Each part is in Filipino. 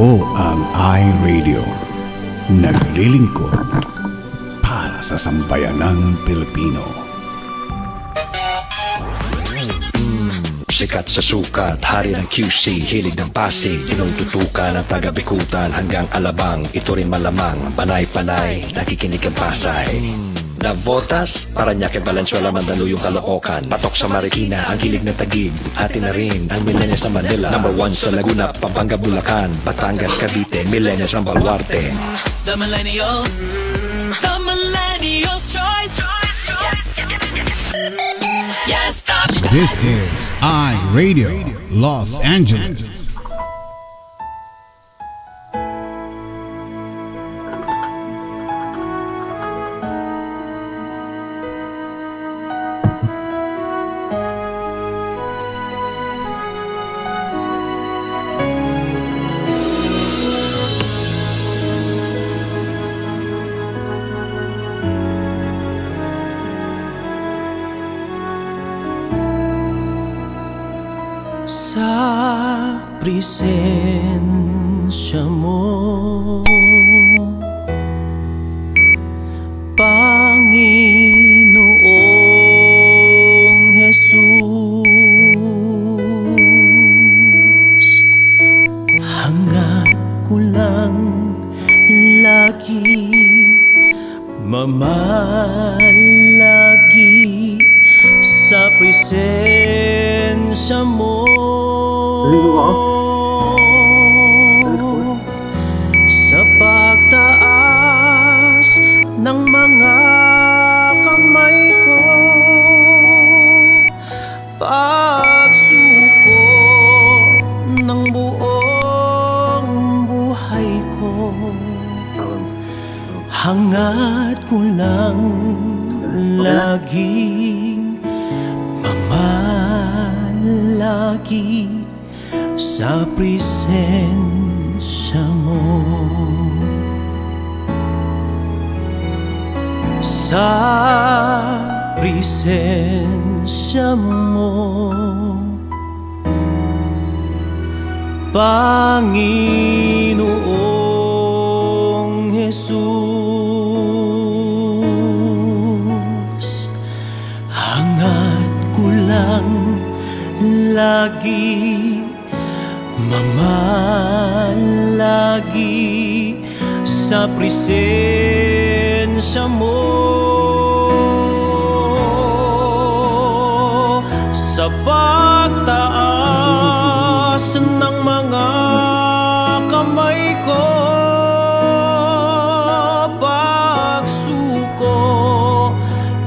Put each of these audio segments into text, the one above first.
po ang iRadio. Naglilingkod para sa sambayanang Pilipino. Sikat sa sukat, hari ng QC, hilig ng Pasig, tinututukan ng taga-Bikutan hanggang Alabang. Ito rin malamang, panay-panay, nakikinig ang Pasay. Navotas, Parañaque, Valenzuela, Mandaluyong, Caloocan, Patok sa Marikina, ang hilig ng Taguig, atin na rin ang millennials ng Manila. Number 1 sa Laguna, Pampanga, Bulacan, Batangas, Cavite, millennials ng Baluarte. The millennials choice. Yes, stop. This is iRadio Los Angeles. Sa presensya mo, Panginoong Jesus, hangad ko lang lagi mamalagi sa presensya mo. Sa pagtaas ng mga kamay ko, pagsuko ng buong buhay ko, hangad ko lang laging mamalagi sa presensya mo. Sa presensya mo, Panginoong Jesus, hangad ko lang lagi mamalagi sa presensya mo. Sa pagtaas ng mga kamay ko, pagsuko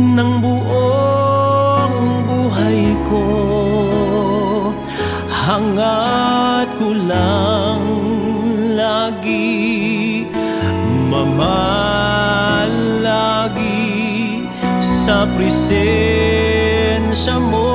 ng buong buhay ko, hangad ko lang lagi mamalagi sa presensya mo.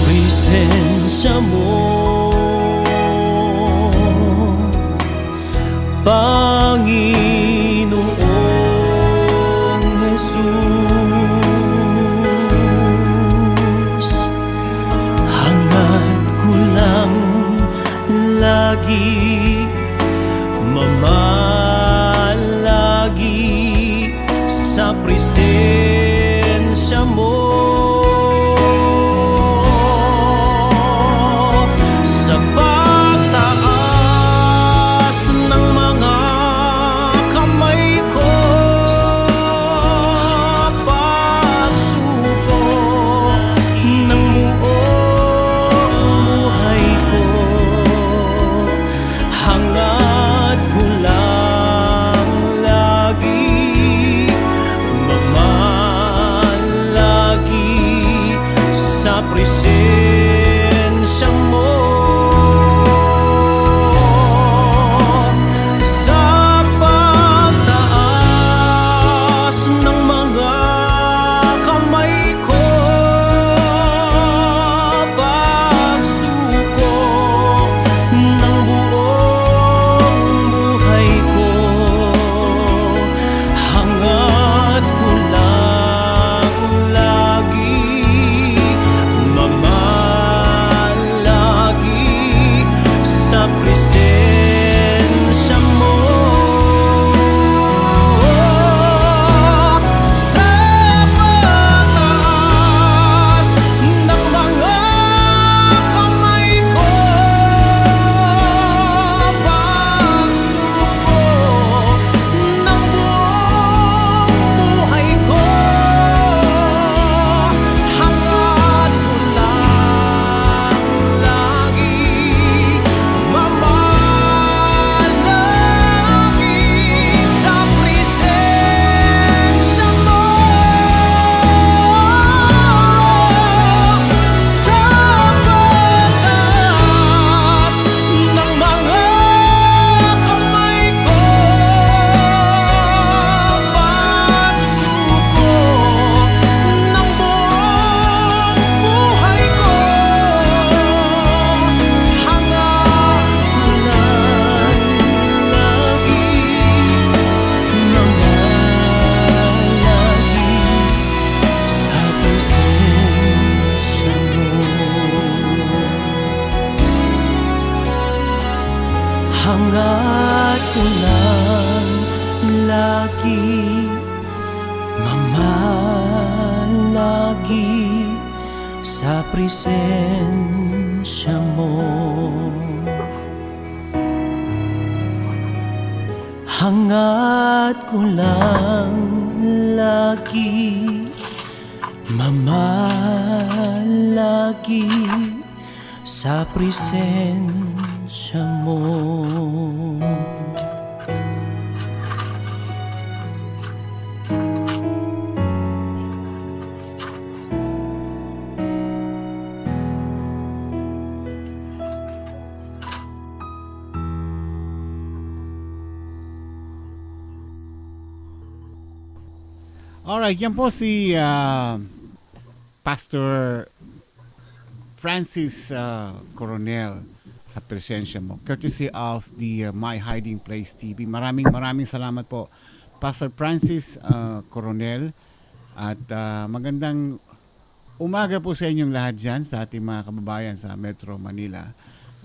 Presensya mo, Panginoong Jesus, hangad ko lang lagi mamalagi sa presensya mo. Hangat ko lang lagi mamalagi sa presensya mo. Hangat ko lang lagi mamalagi sa presensya mo. Alright, yan po si Pastor Francis Coronel sa presensya mo, courtesy of the My Hiding Place TV. Maraming salamat po, Pastor Francis Coronel, at magandang umaga po sa inyong lahat dyan, sa ating mga kababayan sa Metro Manila.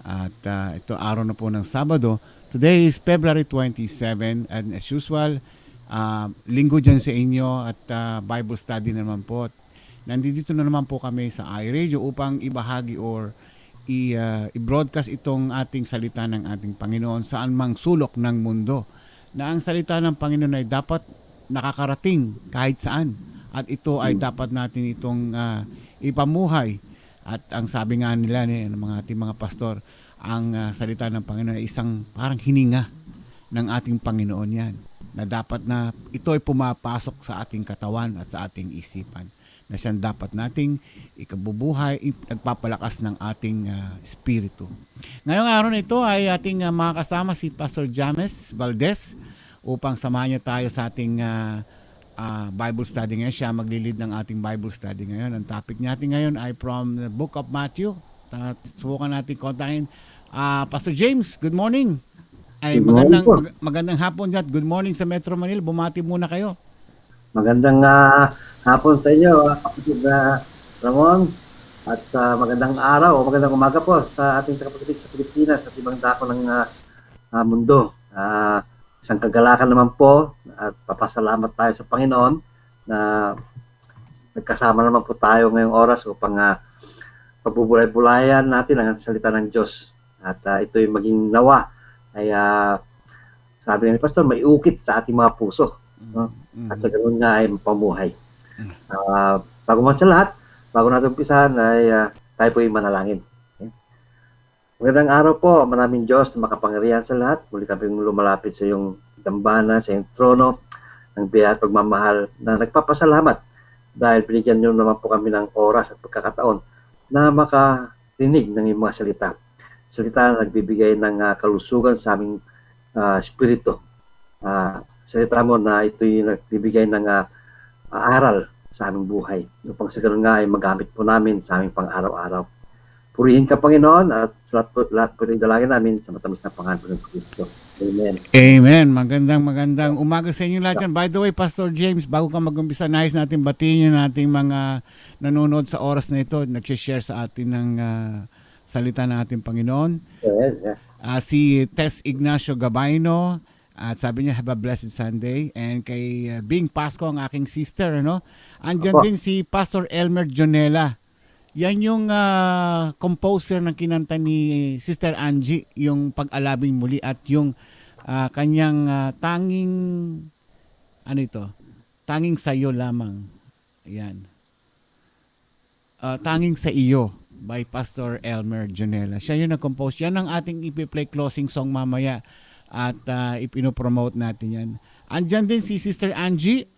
At ito araw na po ng Sabado. Today is February 27, and as usual, linggo dyan sa inyo at Bible study naman po. Nandito na naman po kami sa iRadio upang ibahagi or i-broadcast itong ating salita ng ating Panginoon saan mang sulok ng mundo. Na ang salita ng Panginoon ay dapat nakakarating kahit saan. At ito ay dapat natin itong ipamuhay. At ang sabi nga nila ng mga ating mga pastor, ang salita ng Panginoon ay isang parang hininga ng ating Panginoon yan. Na dapat na ito ay pumapasok sa ating katawan at sa ating isipan. Na siyang dapat nating ikabubuhay, nagpapalakas ng ating espiritu. Ngayong araw na ito ay ating makakasama si Pastor James Valdez upang samahan niya tayo sa ating Bible study ngayon. Siya maglilid ng ating Bible study ngayon. Ang topic natin ngayon ay from the book of Matthew. Subukan natin kontakin. Pastor James, good morning. Ay magandang hapon dyan. Good morning sa Metro Manila. Bumati muna kayo. Magandang hapon sa inyo, kapatid Ramon. At magandang araw o magandang umaga po sa ating kapatid sa Pilipinas at ibang dako ng mundo. Isang kagalakan naman po at papasalamat tayo sa Panginoon na nagkasama naman po tayo ngayong oras upang pagbubulay-bulayan natin ang salita ng Diyos. At ito'y maging nawa ay sabi ni Pastor, may ukit sa ating mga puso. No? At sa ganun nga ay mapamuhay. Bago man sa lahat, bago natin umpisahan ay tayo po ay manalangin. Okay? Magandang araw po, maraming Diyos na makapangyarihan sa lahat. Muli kami lumalapit sa iyong dambana, sa iyong trono ng biyaya at pagmamahal na nagpapasalamat dahil binigyan niyo naman po kami ng oras at pagkakataon na makarinig ng iyong mga salita. Salita na nagbibigay ng kalusugan sa aming espiritu. Salita mo na ito'y nagbibigay ng aral sa aming buhay. Upang sa ganun nga ay magamit po namin sa aming pang-araw-araw. Purihin ka, Panginoon, at lahat po rin dalangin namin sa matamis na pangalan ng Kristo. Amen. Amen. Magandang umaga sa inyo lahat yan. By the way, Pastor James, bago ka mag-umpisa, nais natin batiin yung ating mga nanonood sa oras na ito, nag-share sa atin ng salita ng ating Panginoon. Yeah. Si Tess Ignacio Gabayno, at sabi niya, have a blessed Sunday. And kay Bing Pasco, ang aking sister, ano? Andyan din si Pastor Elmer Jonela. Yan yung composer ng kinanta ni Sister Angie, yung Pag-alabing Muli, at yung kanyang tanging sa iyo lamang. Ayan. Tanging sa iyo by Pastor Elmer Jonela. Siya yung nag-compose. Yan ang ating ipi-play closing song mamaya at ipinopromote natin yan. Andyan din si Sister Angie.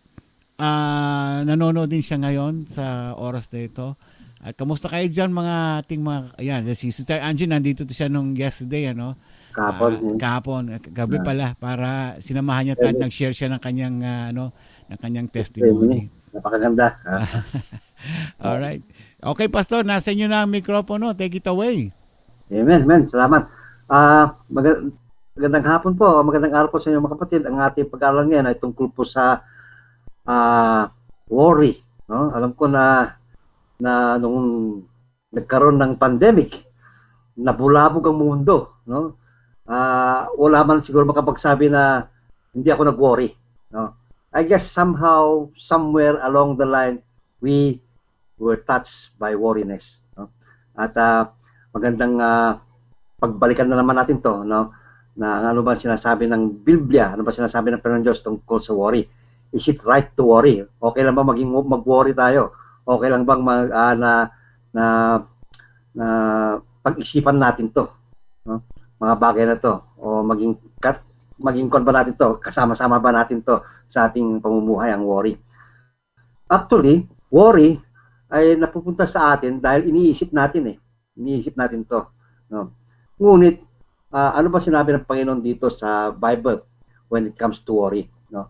Nanonood din siya ngayon sa oras na ito. At kamusta kayo dyan mga ating mga, ayan, si Sister Angie nandito to siya nung yesterday, ano? Kahapon, gabi pala, para sinamahan niya tayo, nag-share siya ng kanyang, ng kanyang testimony. Napakaganda. Alright. Okay, Pastor, nasa inyo na ang mikropono. Take it away. Amen. Salamat. Magandang hapon po, magandang araw po sa inyo mga kapatid. Ang ating pag-aaral ngayon ay tungkol po sa worry. No? Alam ko na nung nagkaroon ng pandemic, nabulabog ang mundo. No? wala man siguro makapagsabi na hindi ako nag-worry. No? I guess somehow, somewhere along the line, we were touched by worriness. No? At magandang pagbalikan na naman natin to, no? Na ano ba sinasabi ng Biblia, ano ba sinasabi ng Panginoon Diyos tungkol sa worry. Is it right to worry? Okay lang ba mag-worry tayo? Okay lang bang na pag-isipan natin to, no? Mga bagay na to, o maging kon ba natin to, kasama-sama ba natin to sa ating pamumuhay, ang worry. Actually, worry ay napupunta sa atin dahil iniisip natin to, no? Ngunit ano ba sinabi ng Panginoon dito sa Bible when it comes to worry, no?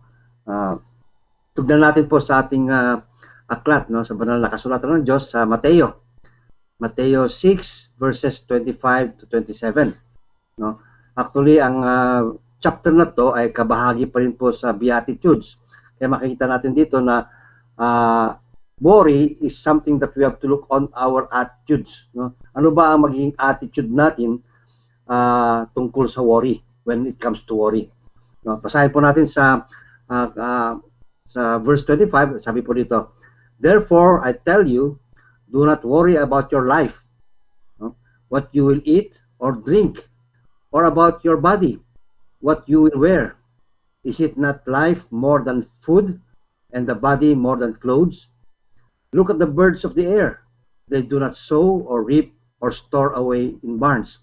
Tignan natin po sa ating aklat, no, sa banal na kasulatan ng Diyos sa Mateo 6 verses 25 to 27, no? Actually, ang chapter na to ay kabahagi pa rin po sa Beatitudes. Kaya makikita natin dito na worry is something that we have to look on our attitudes, no? Ano ba ang magiging attitude natin tungkol sa worry when it comes to worry, no? Basahin po natin sa verse 25, sabi po dito, "Therefore I tell you, do not worry about your life, no? What you will eat or drink, or about your body, what you will wear. Is it not life more than food, and the body more than clothes? Look at the birds of the air. They do not sow or reap or store away in barns,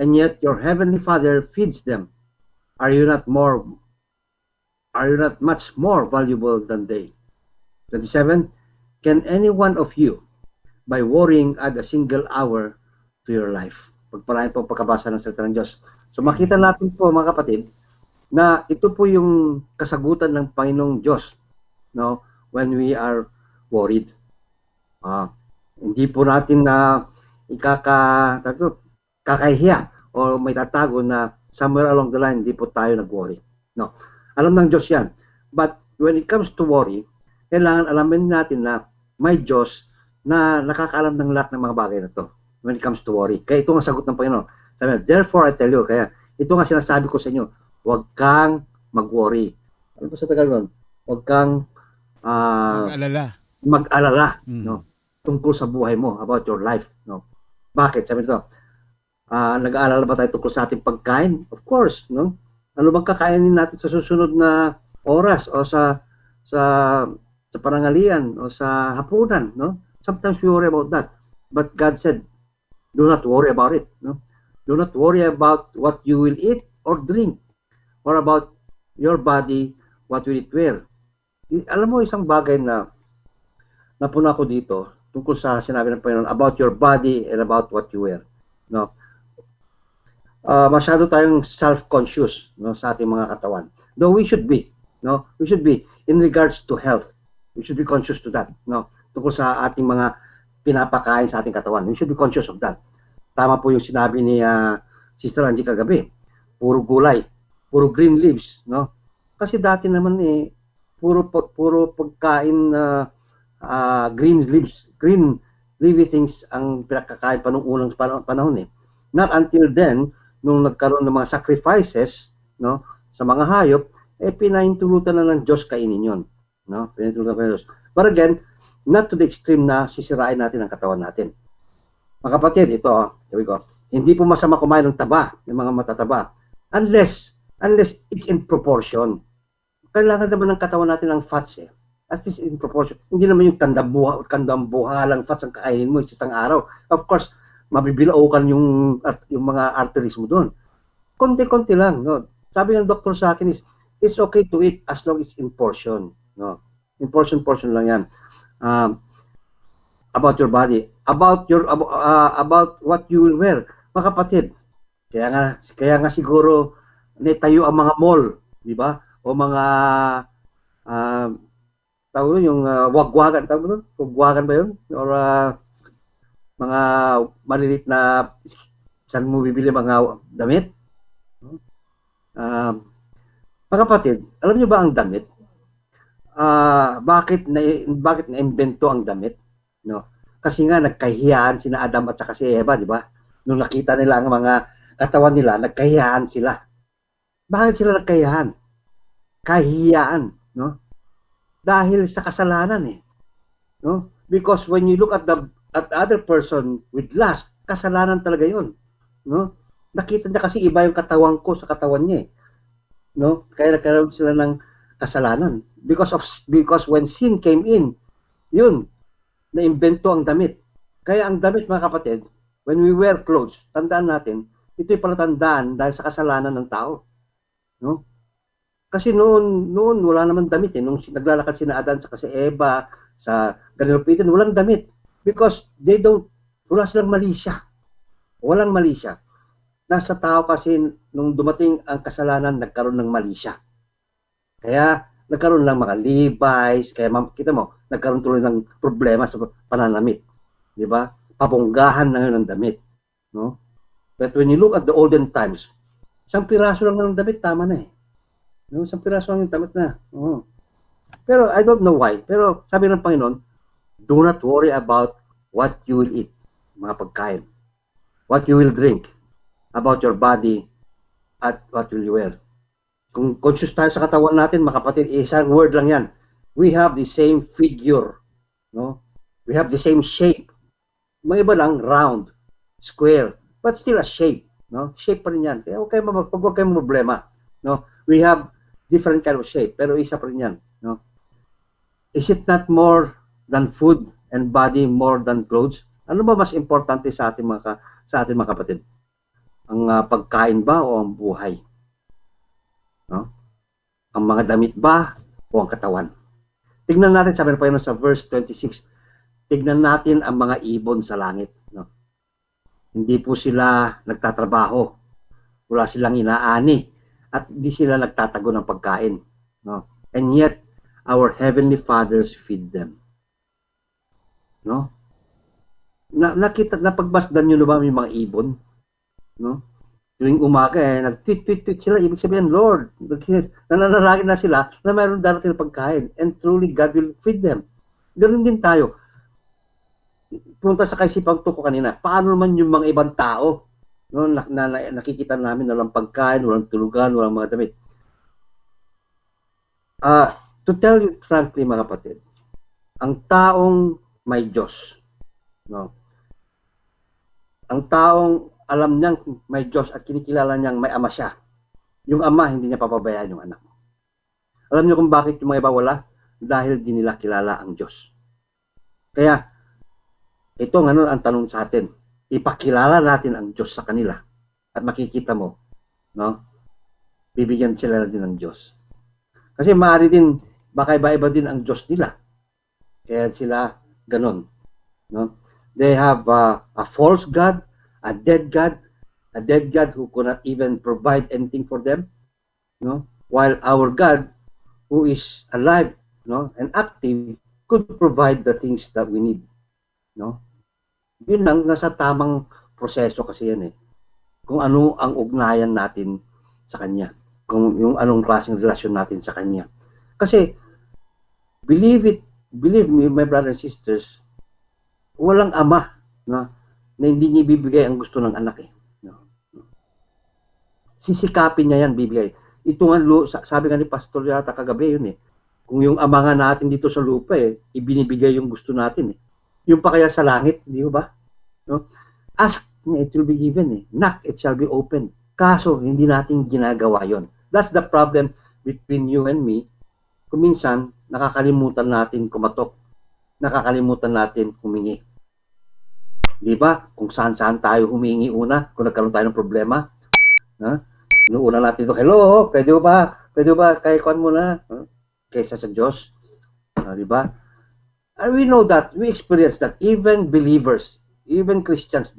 and yet your heavenly Father feeds them. Are you not much more valuable than they?" 27, "Can any one of you, by worrying, add a single hour to your life?" Pagpalain po pagkabasa ng salita ng Diyos. So makita natin po, mga kapatid, na ito po yung kasagutan ng Panginoong Diyos, no, when we are worried. Hindi po natin kakahiya o may tatago na somewhere along the line hindi po tayo nag-worry. No. Alam ng Diyos yan. But when it comes to worry, kailangan alamin natin na may Diyos na nakakaalam ng lahat ng mga bagay na to when it comes to worry. Kaya ito ang sagot ng Panginoon. Sabi niya, "Therefore I tell you," kaya ito nga sinasabi ko sa inyo, huwag kang mag-worry. Ano po sa Tagalog nun? Huwag kang mag-alala, no? Tungkol sa buhay mo, about your life, no? Bakit? Sabi nito, nag-aalala ba tayo tungkol sa ating pagkain? Of course, no? Ano bang kakainin natin sa susunod na oras o sa panangalian o sa hapunan, no? Sometimes we worry about that. But God said, do not worry about it, no? Do not worry about what you will eat or drink, or about your body, what will it wear. Alam mo, isang bagay na napuna ko dito tungkol sa sinabi ng Panginoon about your body and about what you wear, no? Masyado tayong self-conscious, no, sa ating mga katawan. Though we should be, no? We should be in regards to health. We should be conscious to that, no? Tungkol sa ating mga pinapakain sa ating katawan. We should be conscious of that. Tama po yung sinabi ni Sister Angie kagabi. Puro gulay, puro green leaves, no? Kasi dati naman puro pagkain green leaves, green leafy things ang pinakakain pa nung unang panahon . Not until then, nung nagkaroon ng mga sacrifices, no, sa mga hayop, pinahintulutan na ng Diyos kainin yon, no? Pinahintulutan ng Diyos. But again, not to the extreme na sisirain natin ang katawan natin. Mga kapatid, ito, sabi ko, hindi po masama kumain ng taba, ng mga matataba, unless it's in proportion. Kailangan naman ng katawan natin ng fats, at least in proportion. Hindi naman yung kandambuhalang fats ang kainin mo isang araw. Of course, mabibilaukan yung mga arteries mo doon. Konti-konti lang, no? Sabi ng doktor sa akin it's okay to eat as long as it's in portion, no? In portion lang yan. About your body, about what you will wear. Mga kapatid, kaya nga siguro nitayo ang mga mall, di ba? O mga wagwagan, wagwagan ba 'yun? Or mga malilit na saan mo bibili mga damit? Mga kapatid, alam niyo ba ang damit? Bakit na-invento ang damit? No? Kasi nga nagkahiyaan sina Adam at saka si Eva, di ba? Nung nakita nila ang mga katawan nila, nagkahiyaan sila. Bakit sila nagkahiyaan? Kahiyaan, no? Dahil sa kasalanan eh, no? Because when you look at the other person with lust, kasalanan talaga 'yon, no? Nakita niya kasi iba yung katawan ko sa katawan niya eh, no? Kaya nagkaroon sila ng kasalanan because when sin came in, yun, naimbento ang damit. Kaya ang damit, mga kapatid, when we wear clothes, tandaan natin, ito'y palatandaan dahil sa kasalanan ng tao, no? Kasi noon wala naman damit eh. Nung naglalakad si Adan sa si Eva, sa Garden walang damit. Because wala silang malisya. Walang malisya. Nasa tao kasi nung dumating ang kasalanan, nagkaroon ng malisya. Kaya nagkaroon ng mga Levi's, kaya kita mo, nagkaroon tuloy ng problema sa pananamit. Di ba? Papunggahan na yun ng damit. No? But when you look at the olden times, isang piraso lang ng damit, tama na eh. No, isang piraso lang yung damit na. Pero I don't know why. Pero sabi ng Panginoon, do not worry about what you will eat, mga pagkain. What you will drink, about your body, at what will you wear. Kung conscious tayo sa katawan natin, mga kapatid, isang word lang yan. We have the same figure. No? We have the same shape. May iba lang, round, square, but still a shape. No? Shape pa rin yan. Kaya huwag kayong problema. No? We have different kind of shape, pero isa pa rin yan. No? Is it not more than food and body more than clothes? Ano ba mas importante sa ating mga kapatid? Ang pagkain ba o ang buhay? No? Ang mga damit ba o ang katawan? Tignan natin, sabi ng Panginoon sa verse 26, tignan natin ang mga ibon sa langit. No? Hindi po sila nagtatrabaho. Wala silang inaani. At hindi sila nagtatago ng pagkain. No? And yet, our heavenly fathers feed them. No? Napagbasdan nyo na ba yung mga ibon? No? Tuwing umaga nag-tweet sila. Ibig sabihin, Lord, nananalangin na sila na mayroon darating na pagkain. And truly, God will feed them. Ganun din tayo. Punta sa kaisipang ko kanina, paano naman yung mga ibang tao? No, nakikita namin na walang pagkain, walang tulugan, walang mga damit. To tell you frankly, mga kapatid, ang taong may Diyos, no? Ang taong alam niyang may Diyos at kinikilala niyang may ama siya, yung ama hindi niya papabayaan yung anak. Alam niyo kung bakit yung mga iba wala? Dahil di nila kilala ang Diyos. Kaya, ito ang tanong sa atin. Ipakilala natin ang Diyos sa kanila at makikita mo, no? Bibigyan sila din ng Diyos. Kasi maaari din, baka iba-iba din ang Diyos nila. Kaya sila ganon, no? They have a false God, a dead God who cannot even provide anything for them, no? While our God, who is alive, no, and active, could provide the things that we need, no? Yun lang, nasa tamang proseso kasi yan eh. Kung ano ang ugnayan natin sa Kanya. Kung yung anong klaseng relasyon natin sa Kanya. Kasi, believe me, my brothers and sisters, walang ama na hindi niya bibigay ang gusto ng anak eh. No? Sisikapin niya yan, bibigay. Ito nga, sabi nga ni Pastor yata kagabi yun eh. Kung yung ama nga natin dito sa lupa eh, ibinibigay yung gusto natin eh. Yung pa kaya sa langit, di ba? No? Ask, it will be given eh. Knock, it shall be open. Kaso, hindi natin ginagawa yon. That's the problem between you and me. Kung minsan, nakakalimutan natin kumatok. Nakakalimutan natin humingi. Di ba? Kung saan-saan tayo humingi una, kung nagkaroon tayo ng problema. Noong una natin ito, hello, pwede ba? Pwede ba? Kaya kuhan mo na. Kaysa sa Diyos. Di ba? And we know that, we experience that even believers, even Christians,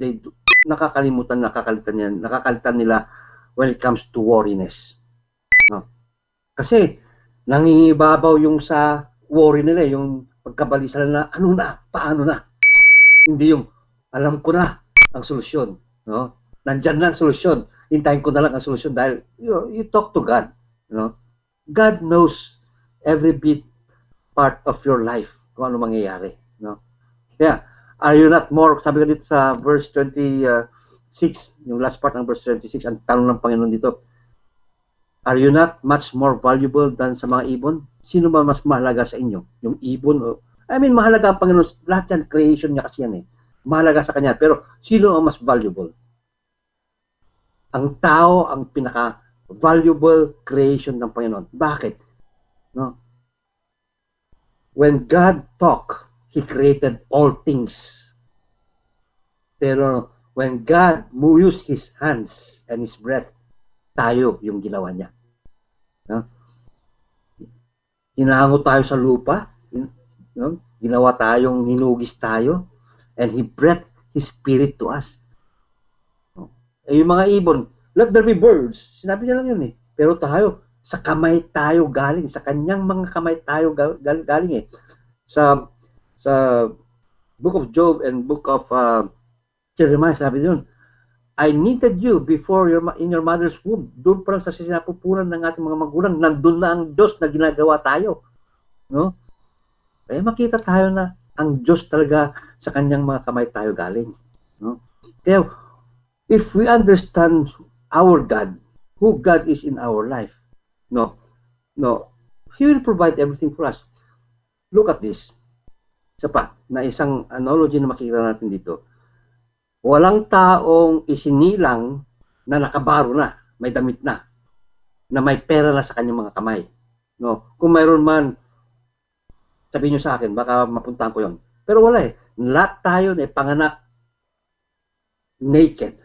nakakalitan nila when it comes to worriness. No? Kasi, nangingibabaw yung sa worry nila, yung pagkabalisa na, ano na, paano na? Hindi yung, alam ko na ang solusyon. No? Nandyan na ang solusyon. Hintayin ko na lang ang solusyon dahil, you talk to God. No? God knows every bit part of your life kung ano mangyayari, no? Kaya, are you not more, sabi ko dito sa verse 27, 6, yung last part ng verse 26, ang tanong ng Panginoon dito, are you not much more valuable than sa mga ibon? Sino ba mas mahalaga sa inyo? Yung ibon? Mahalaga ang Panginoon. Lahat yan, creation niya kasi yan eh. Mahalaga sa Kanya. Pero sino ang mas valuable? Ang tao ang pinaka-valuable creation ng Panginoon. Bakit? No? When God talked, He created all things. Pero when God used His hands and His breath, tayo yung ginawa niya. No? Hinahango tayo sa lupa, no? Ginawa tayong hinugis tayo, and He breathed His Spirit to us. No? Yung mga ibon, let there be birds. Sinabi niya lang yun eh. Pero tayo, sa kamay tayo galing, sa kanyang mga kamay tayo galing eh. Sa Book of Job and Book of Jeremiah, sabi doon, I knitted you before in your mother's womb. Doon pa lang sa sinapupunan ng ating mga magulang, nandun na ang Diyos na ginagawa tayo. No? Kaya makita tayo na ang Diyos talaga sa kanyang mga kamay tayo galing. No? Kaya, if we understand our God, who God is in our life, no, He will provide everything for us. Look at this. Isa pa, na isang analogy na makikita natin dito. Walang taong isinilang na nakabaro na, may damit na may pera na sa kanyang mga kamay. No? Kung mayroon man, sabihin nyo sa akin, baka mapuntahan ko yon. Pero wala eh. Lahat tayo na panganak naked.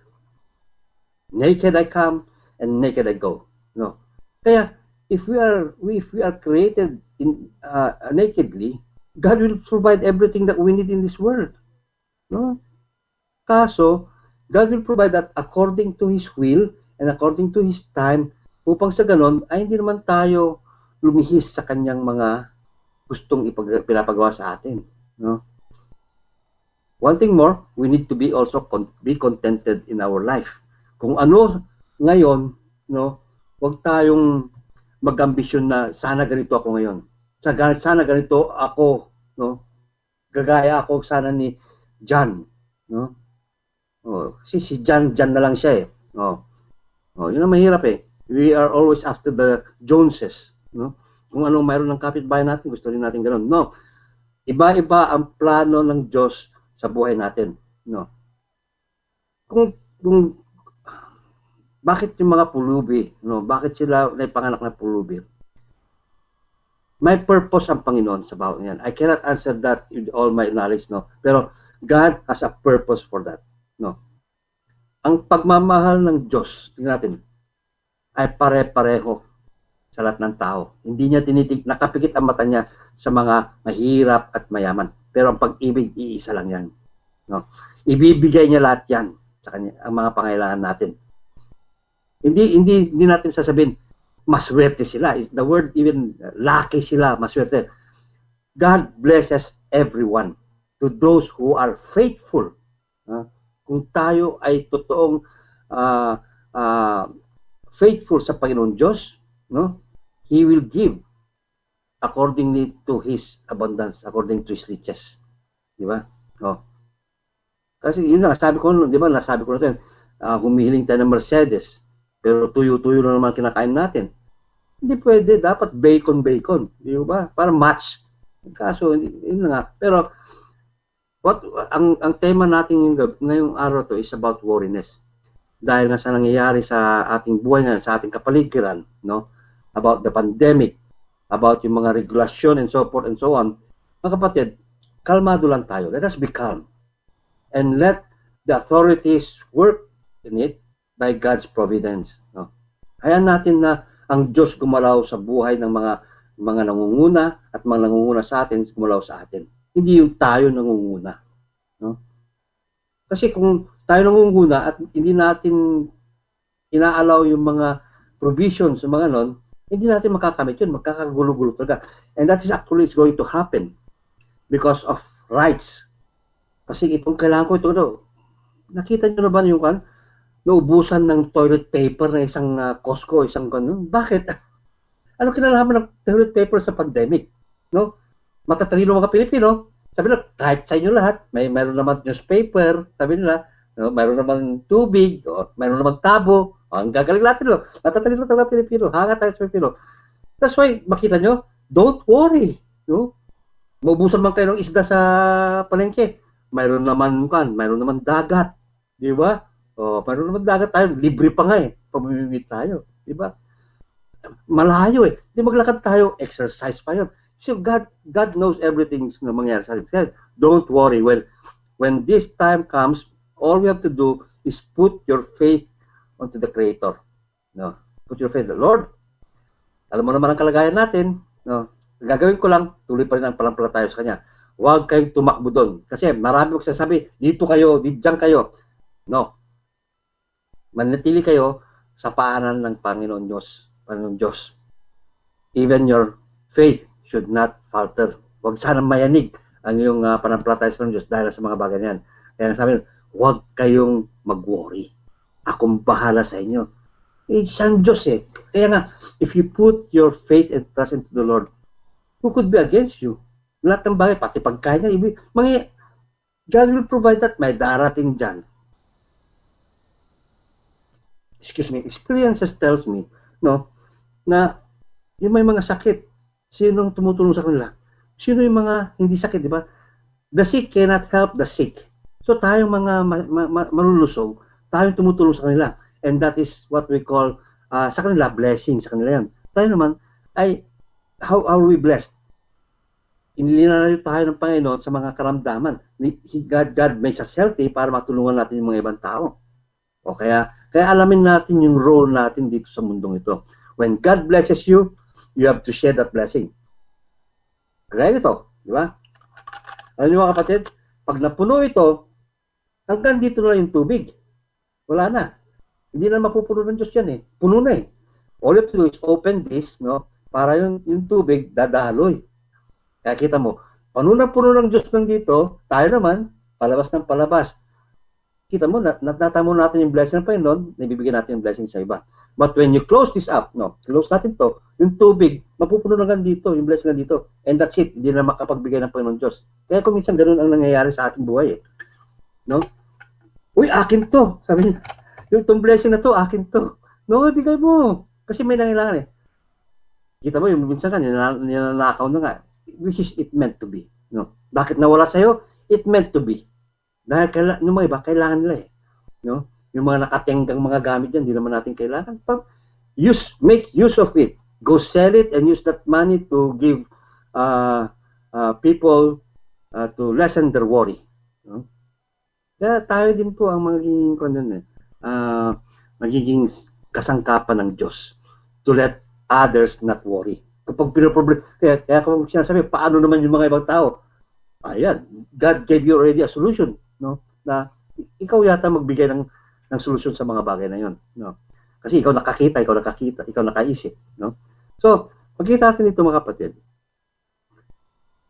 Naked I come and naked I go. No? Kaya, if we are created nakedly, God will provide everything that we need in this world. No? Kaso, God will provide that according to His will and according to His time upang sa ganon ay hindi naman tayo lumihis sa kanyang mga gustong pinapagawa sa atin. No? One thing more, we need to be also be contented in our life. Kung ano ngayon, no, huwag tayong mag-ambisyon na sana ganito ako ngayon. Sana ganito ako, no? Gagaya ako sana ni John, no? Si John na lang siya eh. Yun ang mahirap eh. We are always after the Joneses, no? Kung anong mayroon ng kapitbahay natin, gusto rin natin ganoon. No. Iba-iba ang plano ng Diyos sa buhay natin, no? Kung bakit yung mga pulubi, no? Bakit sila naipanganak na pulubi? May purpose ang Panginoon sa bawat yan. I cannot answer that with all my knowledge, no? Pero God has a purpose for that. No. Ang pagmamahal ng Diyos, tingnan natin, ay pare-pareho sa lahat ng tao. Hindi niya nakapikit ang mata niya sa mga mahirap at mayaman. Pero ang pag-ibig, iisa lang yan. No. Ibibigay niya lahat yan sa kanya, ang mga pangailangan natin. Hindi natin sasabihin, maswerte sila. The word even lucky sila, maswerte. God blesses everyone to those who are faithful. Kung tayo ay totoong faithful sa Panginoon Diyos, no? He will give accordingly to His abundance, according to His riches. Di ba? No. Kasi yun na, sabi ko, di ba, nasabi ko natin, humihiling tayo ng Mercedes, pero tuyo-tuyo na naman kinakain natin. Hindi pwede, dapat bacon, di ba? Para match. Kaso, yun nga. Pero, ang tema natin ngayong araw to is about worriness. Dahil nga sa nangyayari sa ating buhay ngayon, sa ating kapaligiran, no? About the pandemic, about yung mga regulasyon and so forth and so on. Mga kapatid, kalmado lang tayo. Let us be calm. And let the authorities work in it by God's providence. No? Hayaan natin na ang Diyos gumalaw sa buhay ng mga nangunguna at mga nangunguna sa atin, gumalaw sa atin. Hindi yung tayo nangunguna. No? Kasi kung tayo nangunguna at hindi natin inaalaw yung mga provisions, yung mga non, hindi natin makakamit yun, magkakagulo-gulo talaga. And that is actually going to happen because of rights. Kasi itong kailangan ko ito, nakita nyo na ba yung naubusan ng toilet paper na isang Costco, isang ganun? Bakit? Ano kinalaman ng toilet paper sa pandemic? No? Matatalino mga Pilipino, sabi nila, kahit sa inyo lahat, mayroon naman newspaper, sabi nila, no? Mayroon naman tubig, mayroon naman tabo. Ang gagaling natin, no? Natatalino tayo ng Pilipino, hanga tayo sa Pilipino. That's why, makita nyo, don't worry. No? Maubusan man kayo ng isda sa palengke. Mayroon naman dagat. Di ba? Mayroon naman dagat tayo. Libre pa nga eh. Pamimimit tayo. Di ba? Malayo eh. Di maglakad tayo, exercise pa yun. So God knows everything na mangyayari sa atin. Don't worry. When this time comes, all we have to do is put your faith onto the Creator. No? Put your faith in the Lord. Alam mo naman ang kalagayan natin, no? Gagawin ko lang, tuloy pa rin ang panampalataya sa Kanya. Huwag kayong tumakbo doon. Kasi marami magsasabi, dito kayo, diyan kayo. No. Manatili kayo sa paanan ng Panginoon Diyos. Even your faith should not falter. Huwag sanang mayanig ang iyong panampalataya sa Diyos dahil sa mga bagay na yan. Kaya sabi, huwag kayong mag-worry. Akong bahala sa inyo. Siyang Diyos eh. Kaya nga, if you put your faith and trust into the Lord, who could be against you? Lahat ng bagay, pati pagkain niya, God will provide that. May darating dyan. Excuse me, experiences tells me, no, na yung may mga sakit, sinong tumutulong sa kanila? Sino yung mga hindi sakit, di ba? The sick cannot help the sick. So tayong mga malulusog, tayong tumutulong sa kanila. And that is what we call, sa kanila, blessing sa kanila yan. Tayo naman, how are we blessed? Inilinaw tayo ng Panginoon sa mga karamdaman. God makes us healthy para matulungan natin yung mga ibang tao. O kaya alamin natin yung role natin dito sa mundong ito. When God blesses you, you have to share that blessing. Kaya ito, di ba? Alam niyo mga kapatid, pag napuno ito, hanggang dito na yung tubig. Wala na. Hindi na mapupuno ng Diyos yan eh. Puno na eh. All you have to do is open this, no? Para yung tubig dadaloy. Kaya kita mo, puno ng Diyos ng dito, tayo naman, palabas ng palabas. Kita mo, natamo natin yung blessing ng Panginoon, nabibigyan natin yung blessing sa iba. But when you close this up, no, close natin to, yung tubig, mapupuno lang dito, yung blessing lang dito. And that's it, hindi na makapagbigay ng Panginoon Diyos. Kaya kung minsan ganun ang nangyayari sa ating buhay eh. No? Uy, akin to, sabi niya. Yung blessing na to, akin to. No, ibigay mo. Kasi may nangailangan eh. Kita mo, yung minsan ka, nilalakaw na nga. Which is it meant to be. No? Bakit nawala sa'yo? It meant to be. Dahil yung mga iba, kailangan nila eh. No? Yung mga nakatenggang mga gamit yan, hindi naman natin kailangan. Make use of it. Go sell it and use that money to give people to lessen their worry. No? Kaya tayo din po ang magiging kasangkapan ng Diyos to let others not worry. Kapag pinoproblem, kaya kung sinasabi, paano naman yung mga ibang tao? Ayan, God gave you already a solution, no? Na ikaw yata magbigay ng solusyon sa mga bagay na yon, no? Kasi ikaw nakakita, ikaw nakaisip, no? So, pagkita natin ito mga kapatid,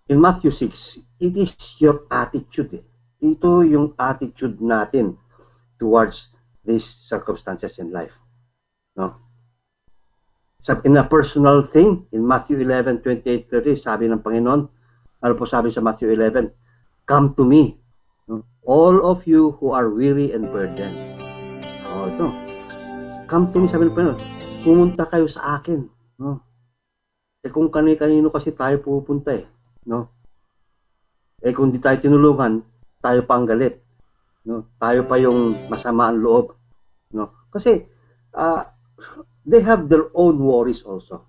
in Matthew 6, it is your attitude. Ito yung attitude natin towards these circumstances in life. No? In a personal thing, in Matthew 11:28-30, sabi ng Panginoon, ano po sabi sa Matthew 11? Come to me, no? All of you who are weary and burdened. Ito. Come to me, sabi ng Panginoon. Pumunta kayo sa akin. No? Kung kanino kasi tayo pupunta eh. No? Kung di tayo tinulungan, tayo pa ang galit. No? Tayo pa yung masama ang loob. No? Kasi they have their own worries also.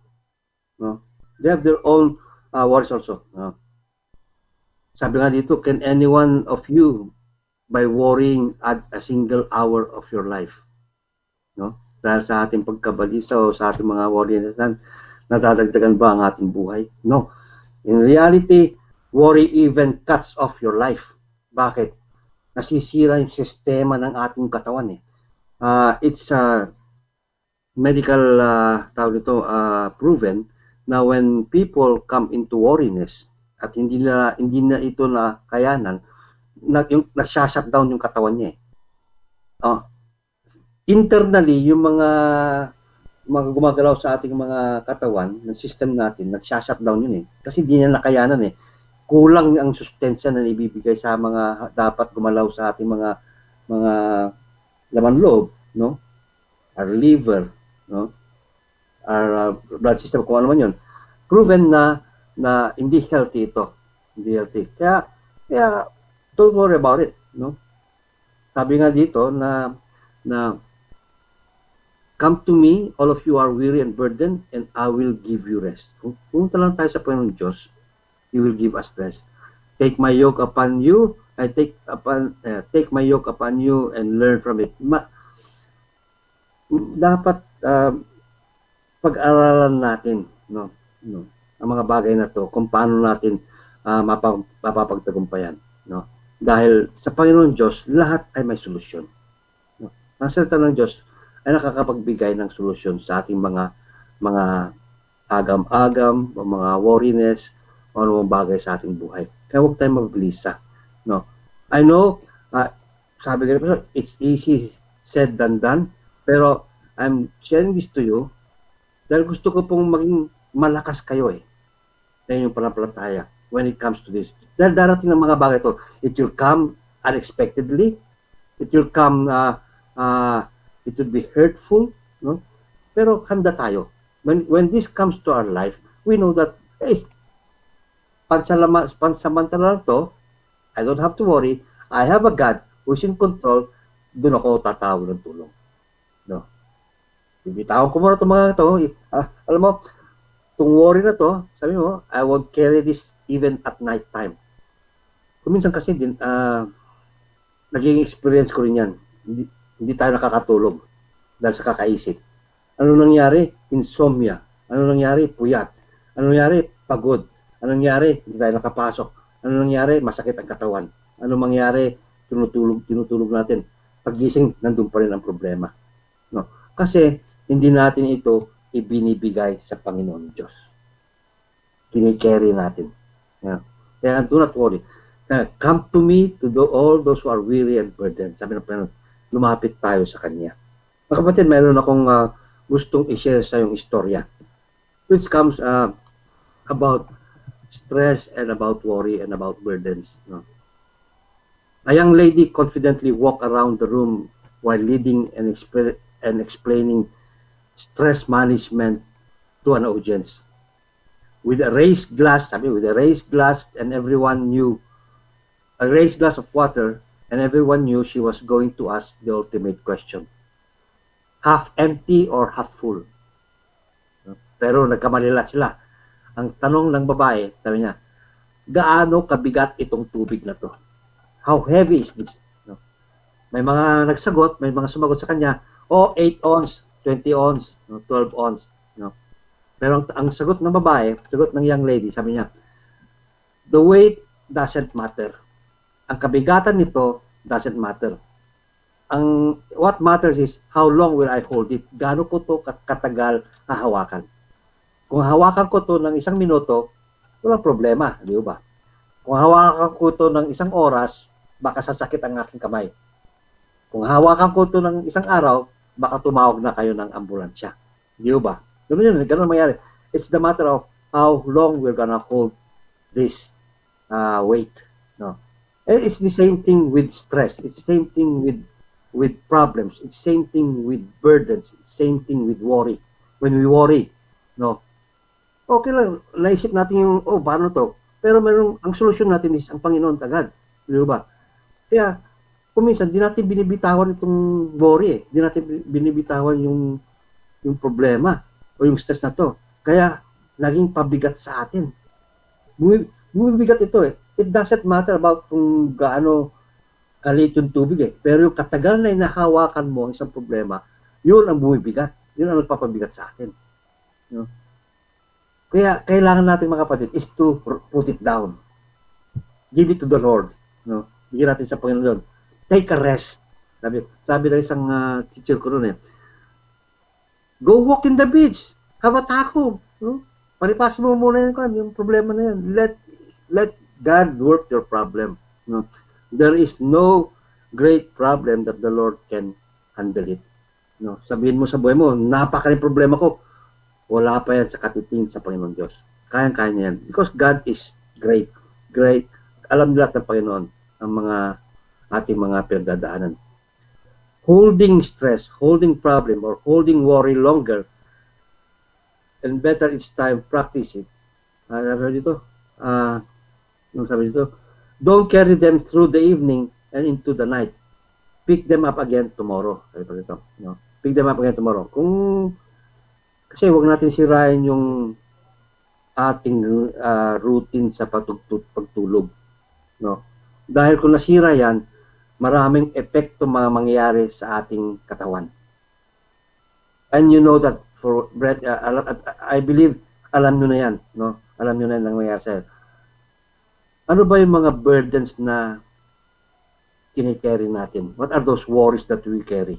No? They have their own worries also. No? Sabi nga dito, can any one of you by worrying add a single hour of your life? No? Dahil sa ating pagkabalisa o sa ating mga worries, nadadagdagan ba ang ating buhay? No. In reality, worry even cuts off your life. Bakit? Nasisira yung sistema ng ating katawan eh. It's medical proven na when people come into worriness at hindi na ito na kayanan, nagsha-shutdown yung katawan niya eh. Internally, yung mga gumagalaw sa ating mga katawan, ng system natin, nagsha-shutdown yun eh. Kasi hindi niya nakayanan eh. Kulang ang sustensya na ibibigay sa mga dapat gumalaw sa ating mga mga laman loob, no? Our liver, no? Our blood system, kung ano man yun, proven na hindi healthy ito. Hindi healthy. Kaya don't worry about it, no? Sabi nga dito na come to me, all of you are weary and burdened, and I will give you rest. Pumunta lang tayo sa Panginoon Diyos, He will give us rest. Take my yoke upon you, take my yoke upon you and learn from it. Dapat pag-aralan natin, no, ang mga bagay na to, kung paano natin mapapagtagumpayan, no? Dahil sa Panginoon Diyos, lahat ay may solusyon. No? Ang salita ng Diyos ay nakakapagbigay ng solusyon sa ating mga agam-agam, o mga worriness, o anumang bagay sa ating buhay. Kaya huwag tayong mabilisa, no? I know, sabi ko, it's easy said than done, pero I'm sharing this to you dahil gusto ko pong maging malakas kayo sa inyong panampalataya when it comes to this. Dahil darating ng mga bagay ito, it will come unexpectedly, it will come, it will be hurtful, no? Pero handa tayo. When this comes to our life, we know that, hey, pansamantala lang to, I don't have to worry, I have a God who's in control, doon ako tatawag ng tulong. No? Bibitawan ko muna itong mga ito. Alam mo, itong worry na to, sabi mo, I won't carry this even at night time. Kuminsan kasi din, naging experience ko rin yan. Hindi tayo nakakatulog dahil sa kakaisip. Ano nangyari? Insomnia. Ano nangyari? Puyat. Ano nangyari? Pagod. Ano nangyari? Hindi tayo nakapasok. Ano nangyari? Masakit ang katawan. Ano mangyari? Tinutulog natin. Paggising, nandun pa rin ang problema. No? Kasi, hindi natin ito ibinibigay sa Panginoon Diyos. Kini-carry natin. Yeah. Kaya do not worry. Come to me, all those who are weary and burdened. Sabi ng Panginoon, lumapit tayo sa Kanya. Mga kapatid, mayroon akong gustong i-share sa yung istorya. Which comes about stress and about worry and about burdens. No? A young lady confidently walked around the room while leading and explaining stress management to an audience. With a raised glass, and everyone knew, a raised glass of water, and everyone knew she was going to ask the ultimate question. Half empty or half full? Pero nagkamalila sila. Ang tanong ng babae, sabi niya, gaano kabigat itong tubig na to? How heavy is this? No? May mga nagsagot, may mga sumagot sa kanya, 8 ounce, 20 ounce, 12 ounce. No? Pero ang sagot ng babae, sagot ng young lady, sabi niya, the weight doesn't matter. Ang kabigatan nito doesn't matter. What matters is how long will I hold it? Gaano ko to katagal hahawakan? Kung hawakan ko to ng 1 minuto, walang problema, di ba? Kung hawakan ko to ng 1 oras, baka sasakit ang aking kamay. Kung hawakan ko to ng 1 araw, baka tumawag na kayo ng ambulansya. Di ba? Ganun mangyari. It's the matter of how long we're gonna hold this weight. No? And it's the same thing with stress. It's the same thing with problems. It's the same thing with burdens. It's the same thing with worry. When we worry, no, okay lang, naisip natin yung, paano to? Pero ang solusyon natin is ang Panginoon tagad. Di ba? Kaya, kuminsan, di natin binibitawan itong worry Di natin binibitawan yung problema o yung stress na to. Kaya, naging pabigat sa atin. Bumibigat ito It doesn't matter about kung gaano kalit yung tubig Pero yung katagal na inahawakan mo ang isang problema, yun ang bumibigat. Yun ang nagpapabigat sa atin. You know? Kaya, kailangan natin mga kapatid is to put it down. Give it to the Lord. No? Bigyan natin sa Panginoon. Take a rest. Sabi ng isang teacher ko noon go walk in the beach. Have a taco. No? Palipas mo muna yung problema na yan. Let God work your problem. No? There is no great problem that the Lord can handle it. No? Sabihin mo sa buhay mo, napakaling problema ko. Wala pa yan sa katiting sa Panginoon Diyos. Kayang-kaya niya yan. Because God is great. Great. Alam nila ng Panginoon ang mga ating mga pinagdadaanan. holding stress, holding problem, or holding worry longer, and better each time practice it. Sabi dito, sabi dito, don't carry them through the evening and into the night. Pick them up again tomorrow. Sabi pa dito, no? Pick them up again tomorrow. Kasi wag natin sirain yung ating routine sa pagtulog, no? Dahil kung nasira yan, maraming epekto mangyayari sa ating katawan. And you know that for Brett, I believe alam nyo na yan, no? Alam nyo na yung nangyayari sa'yo. Ano ba yung mga burdens na kinikerry natin? What are those worries that we carry?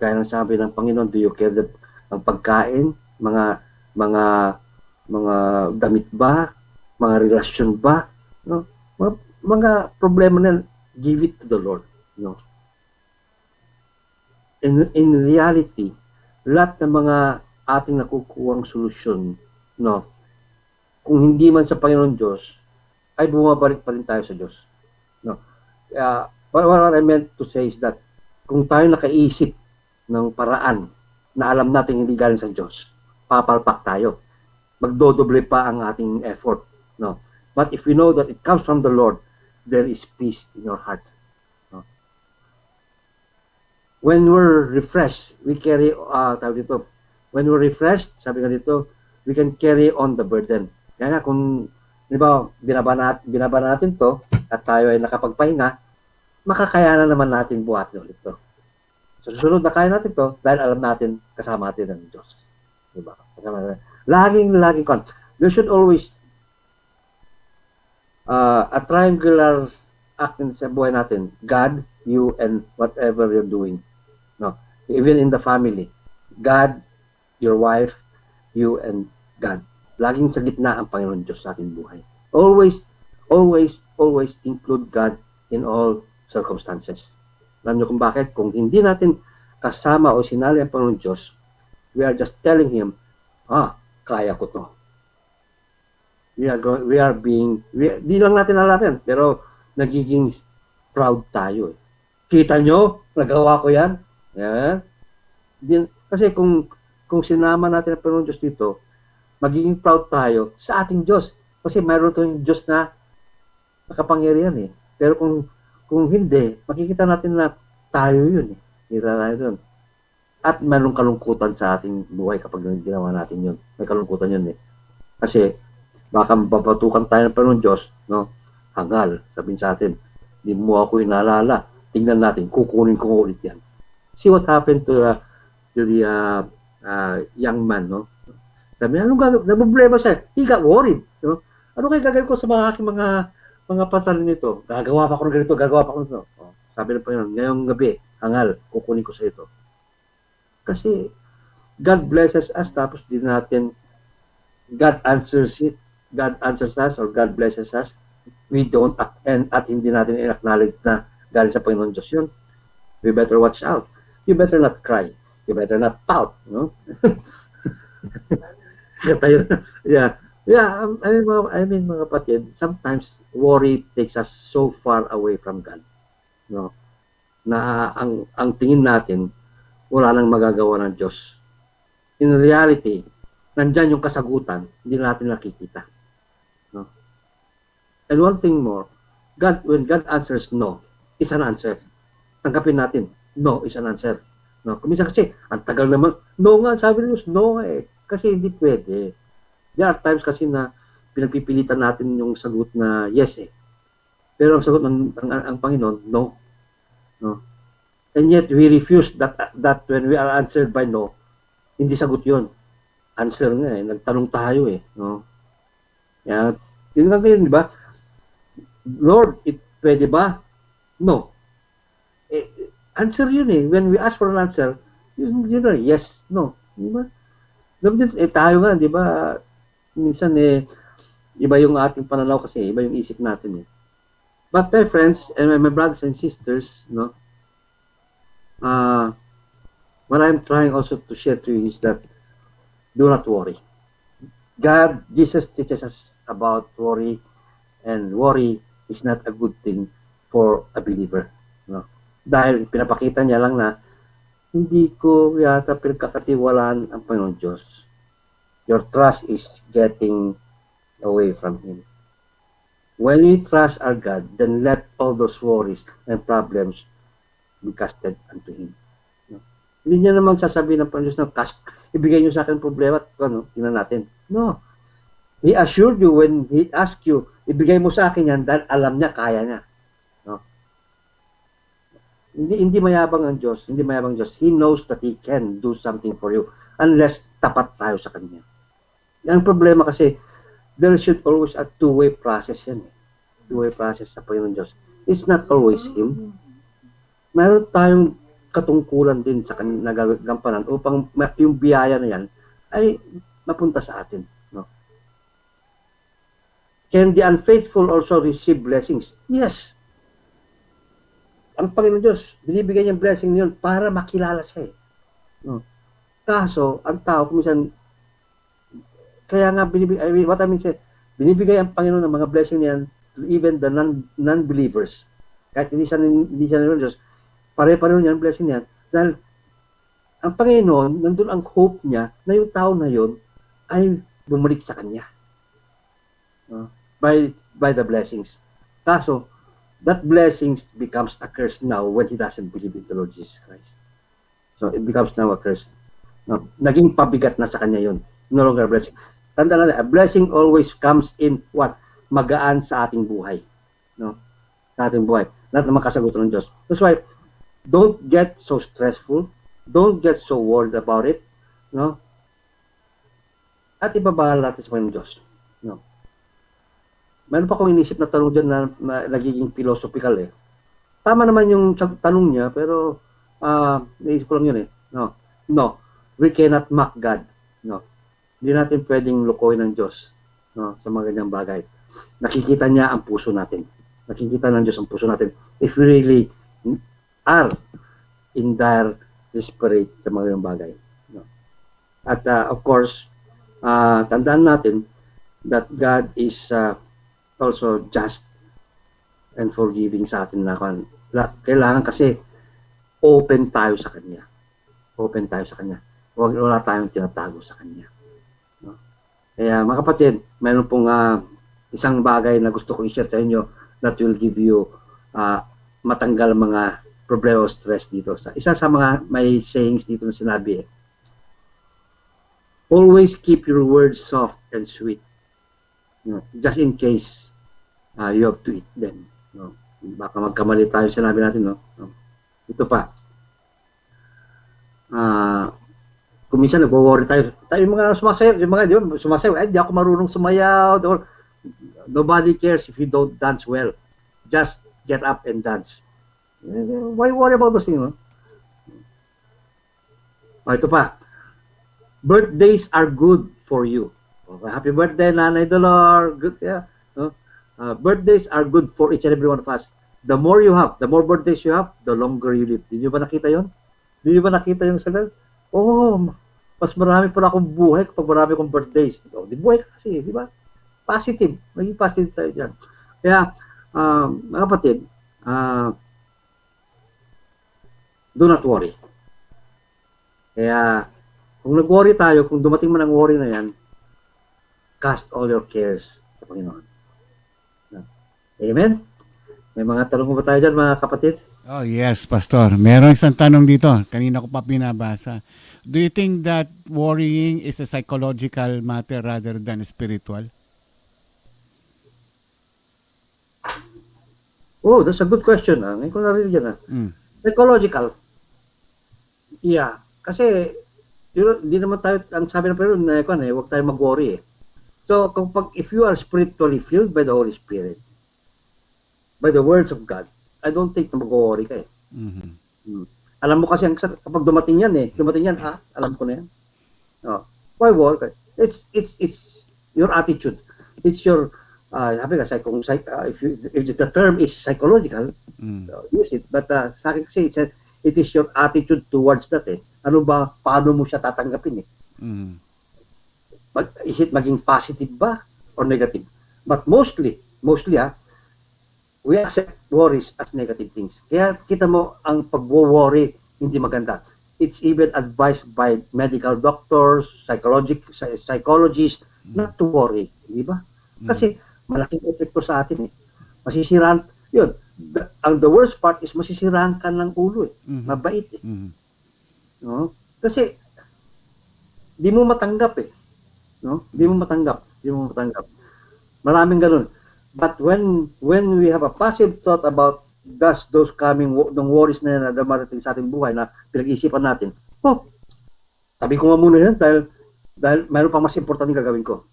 Kaya nang sabi ng Panginoon, do you carry ang pagkain, mga damit ba, mga relasyon ba, no? Mga problema na, give it to the Lord, no? In reality, lahat ng mga ating nakukuhang solusyon, no, kung hindi man sa Panginoon Diyos, ay bumabalik pa rin tayo sa Diyos, no? What I meant to say is that kung tayo nakaisip ng paraan na alam natin hindi galing sa Diyos, papalpak tayo, magdodoble pa ang ating effort, no? But if we know that it comes from the Lord, there is peace in your heart, no? When we're refreshed, we carry when we're refreshed, sabi nga dito, we can carry on the burden. Kaya nga kung di ba binaba natin to at tayo ay nakapagpahinga, makakayanan naman natin buhatin ulit to. So susunod na kaya natin to dahil alam natin kasama natin ng Diyos. Di ba? Laging there should always a triangular act sa buhay natin. God, you, and whatever you're doing. No, even in the family. God, your wife, you, and God. Laging sa gitna ang Panginoon Diyos sa ating buhay. Always include God in all circumstances. Alam niyo kung bakit? Kung hindi natin kasama o sinali ang Panginoon Diyos, we are just telling Him, kaya ko to. Di lang natin alam yan, pero nagiging proud tayo. Kita nyo, nagawa ko yan. Yeah. Kasi kung sinama natin ang Panginoon Diyos dito, magiging proud tayo sa ating Diyos. Kasi mayroon tayong Diyos na nakapangyarihan eh. Pero kung hindi, makikita natin na tayo yun eh. Kita tayo doon. At mayroong kalungkutan sa ating buhay kapag ginawa natin yun. May kalungkutan yun eh. Kasi baka mapapatukan tayo ng Panginoon Diyos, no? Hangal, sabihin sa atin, hindi mo ako inaalala. Tingnan natin, kukunin ko ulit yan. See what happened to the young man, no? Sabi niya, anong gagawin? Problema siya. He got worried, no? Ano kayo gagawin ko sa mga aking mga pasalin nito? Gagawa pa ako ng ganito, gagawa pa ako ng ito. Sabi ng Panginoon, ngayong gabi, hangal, kukunin ko sa ito. Kasi God blesses us, tapos din natin, God answers it. God answers us or God blesses us. We don't, at hindi natin in-acknowledge na galing sa Panginoon Diyos yun. We better watch out. You better not cry. You better not pout, no? Yeah. I mean, mga kapatid, sometimes worry takes us so far away from God, no? Na ang tingin natin, wala nang magagawa ng Diyos. In reality, nandyan yung kasagutan, hindi natin nakikita, no? And one thing more, when God answers no, it's an answer. Tanggapin natin, no is an answer. No, kuminsan kasi, ang tagal naman, no nga, sabi ng Diyos, no eh. Kasi hindi pwede. There are times kasi na pinagpipilitan natin yung sagot na yes eh. Pero ang sagot ng Panginoon, no. No. And yet we refuse that when we are answered by no, hindi sagot yun. Answer nga eh. Nagtanong tayo eh. No. Yan. Yun lang yun, di ba? Lord, pwede ba? No. Answer yun eh. When we ask for an answer, yun know, yes, no. Di ba? Tayo nga, di ba? Minsan iba yung ating pananaw kasi, iba yung isip natin eh. But my friends and my brothers and sisters, no, what I'm trying also to share to you is that do not worry. Jesus teaches us about worry, and worry is not a good thing for a believer. No? Dahil pinapakita niya lang na hindi ko yata pinagkakatiwalaan ang Panginoon Diyos. Your trust is getting away from Him. When we trust our God, then let all those worries and problems be casted unto Him. No? Hindi niya naman sasabihin ng Panginoon Diyos na ibigay niyo sa akin problema at tingnan natin. No. He assured you when He asked you, ibigay mo sa akin yan dahil alam niya, kaya niya. No? Hindi mayabang ang Diyos. Hindi mayabang ang Diyos. He knows that He can do something for you unless tapat tayo sa Kanya. Ang problema kasi, there should always a two-way process yan. Two-way process sa Panginoon Diyos. It's not always Him. Meron tayong katungkulan din sa Kanya nagagampanan upang yung biyaya na yan ay mapunta sa atin. No? Can the unfaithful also receive blessings? Yes. Ang Panginoon Diyos, binibigay niyang blessing niyon para makilala siya. No? Kaso, ang tao, kuminsan, kaya nga binibigay ang Panginoon ng mga blessing niyan to even the non-believers. Kahit hindi siya ng Diyos, pare-pareho niyan blessing niyan. Dahil ang Panginoon, nandun ang hope niya na yung tao na yun ay bumalik sa Kanya. By the blessings. Kaso, that blessings becomes a curse now when he doesn't believe in the Lord Jesus Christ. So, it becomes now a curse. No, naging pabigat na sa Kanya yun. No longer a blessing. Tanda na, a blessing always comes in what? Magaan sa ating buhay. No? Sa ating buhay. Lahat naman kasagutan ng Diyos. That's why, don't get so stressful. Don't get so worried about it. No? At ibabahala natin sa Panginoon Diyos. No? Meron pa akong inisip na tanong dyan na nagiging philosophical eh. Tama naman yung tanong niya, pero naisip ko lang yun eh. No. We cannot mock God. No. Hindi natin pwedeng lukoy ng Diyos, no, sa mga ganyang bagay. Nakikita niya ang puso natin. Nakikita ng Diyos ang puso natin. If we really are in dire desperate sa mga ganyang bagay. No. At of course, tandaan natin that God is also just and forgiving sa atin na kailangan kasi open tayo sa Kanya. Open tayo sa Kanya. Wala tayong tinatago sa Kanya. No? Kaya mga kapatid, mayroon pong isang bagay na gusto kong i-share sa inyo that will give you matanggal mga problema o stress dito. Isa sa mga may sayings dito na sinabi always keep your words soft and sweet. No? Just in case you have to eat them. No? Baka magkamali tayo sinabi natin. No? Ito pa. Kung minsan nagwo-worry tayo yung mga sumasayaw, yung mga, di ba, sumasayaw, di ako marunong sumayaw, or nobody cares if you don't dance well. Just get up and dance. Why worry about those things? No? Ito pa. Birthdays are good for you. Happy birthday, Nanay Dolor. Good, yeah. No? Birthdays are good for each and every one of us. The more you have, the more birthdays you have, the longer you live. Di nyo ba nakita yun? Di nyo ba nakita yung sagal? Mas marami pala akong buhay kapag marami akong birthdays. Di buhay kasi, di ba? Positive. Maging positive tayo dyan. Kaya, mga kapatid, do not worry. Kaya, kung nag-worry tayo, kung dumating man ang worry na yan, cast all your cares sa Panginoon. Amen? May mga tanong ba tayo dyan, mga kapatid? Oh yes, Pastor. Meron isang tanong dito. Kanina ko pa binabasa. Do you think that worrying is a psychological matter rather than spiritual? Oh, that's a good question. Ngayon ko narinig yan. Psychological. Yeah. Kasi, hindi naman tayo, ang sabi ng Panginoon, huwag tayo mag-worry eh. So, if you are spiritually filled by the Holy Spirit, by the words of God, I don't think na mag-worry ka eh. Alam mo kasi, kapag dumating yan, alam ko na yan. Why worry? It's your attitude. It's your, sabi ka, if the term is psychological, use it. But sa akin kasi, it is your attitude towards that eh. Ano ba, paano mo siya tatanggapin eh? Is it maging positive ba or negative? But mostly we accept worries as negative things. Kaya kita mo, ang pag-worry hindi maganda. It's even advised by medical doctors, psychologists not to worry, di ba? Kasi malaking epekto sa atin eh. Masisiraan, yun. The worst part is masisiraan ka ng ulo eh. Mabait eh. No? Kasi di mo matanggap eh. No? Di mo matanggap. Maraming ganun. But when we have a positive thought about those coming worries na dumarating sa ating buhay na pinag-iisipan natin, sabi ko nga muna yan dahil mayroon pang mas importante gagawin ko.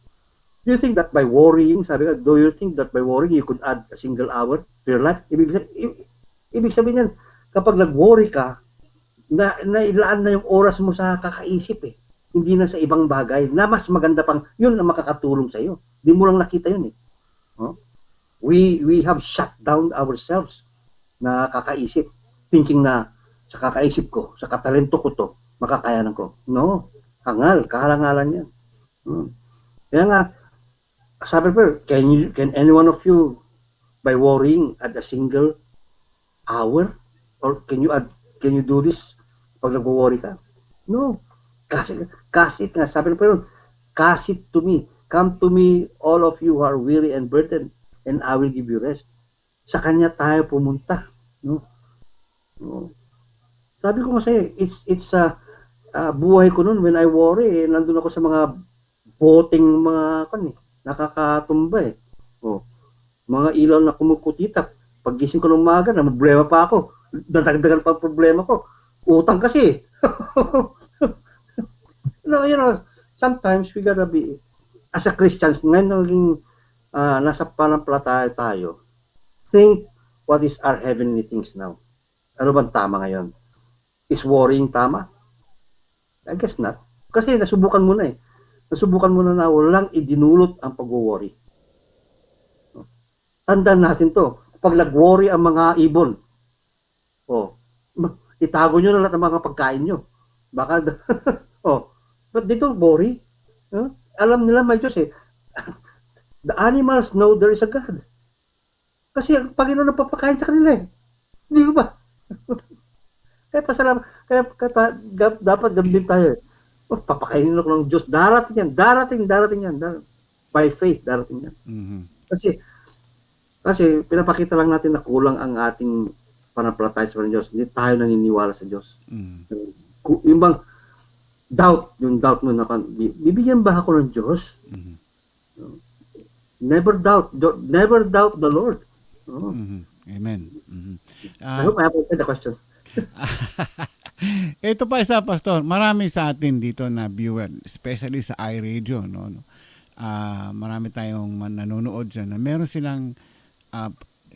Do you think that by worrying, do you think that by worrying you could add a single hour to your life? Ibig sabihin yan, kapag nag-worry ka, nailaan na yung oras mo sa kakaisip eh. Hindi na sa ibang bagay na mas maganda pang yun ang makakatulong sa iyo. Hindi mo lang nakita yun eh. No? We have shut down ourselves na kakaisip, thinking na sa kakaisip ko, sa katalento ko to, makakayanan ko. No, kahalangalan yan. Kaya nga, sabi ko, can any one of you, by worrying, add a single hour? Or can you do this pag nag-worry ka? No. Kasi nga, sabi ko, kasi to me, come to me, all of you who are weary and burdened, and I will give you rest. Sa Kanya tayo pumunta. No? Sabi ko nga sa'yo, it's buhay ko noon when I worry, nandun ako sa mga boting mga nakakatumba eh. Mga ilaw na kumukutitak. Paggising ko ng umaga, na problema pa ako. Dadagdagan pa ang problema ko. Utang kasi. No, sometimes we gotta be, as a Christians, ngayon naging nasa panampalataya tayo, think what is our heavenly things now. Ano bang tama ngayon? Is worrying tama? I guess not. Kasi nasubukan mo na eh. Nasubukan mo na walang idinulot ang pag-worry. Tandaan natin to. Pag nag-worry ang mga ibon, itago nyo na lahat ng mga pagkain nyo. Baka, but they don't worry. Alam nila may Diyos eh. The animals know there is a God. Kasi ang Panginoon ang papakain sa kanila eh. Hindi ba? Kaya pasalamat. Kaya dapat gamitin tayo eh. Papakainin ako ng Diyos. Darating yan. By faith, darating yan. Kasi pinapakita lang natin na kulang ang ating panampalataya sa Diyos. Hindi tayo naniniwala sa Diyos. Yung bang yung doubt mo na bibigyan ba ako ng Diyos? Never doubt the Lord. Amen. I hope I have answered the question. Ito pa isa, Pastor. Marami sa atin dito na viewer, especially sa iRadio, no? Marami tayong nanonood dyan na meron silang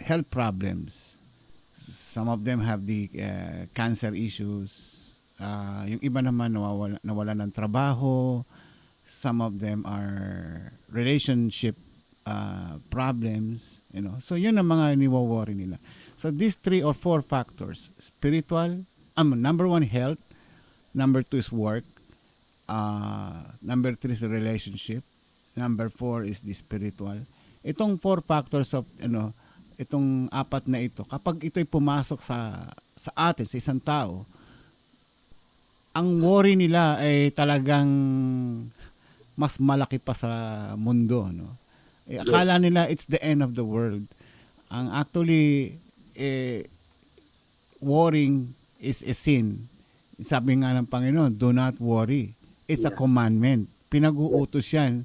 health problems. Some of them have the cancer issues. Yung iba naman nawala ng trabaho. Some of them are relationship problems, So yun ang mga niwo-worry nila. So these 3 or 4 factors, spiritual, number 1 health, number 2 is work, number 3 is relationship, number 4 is the spiritual. Itong 4 factors of itong 4 na ito, kapag ito'y pumasok sa atin, sa isang tao, ang worry nila ay talagang mas malaki pa sa mundo, no? Akala nila it's the end of the world. Ang actually worrying is a sin. Sabi nga ng Panginoon, do not worry. It's a commandment. Pinag-uutos yan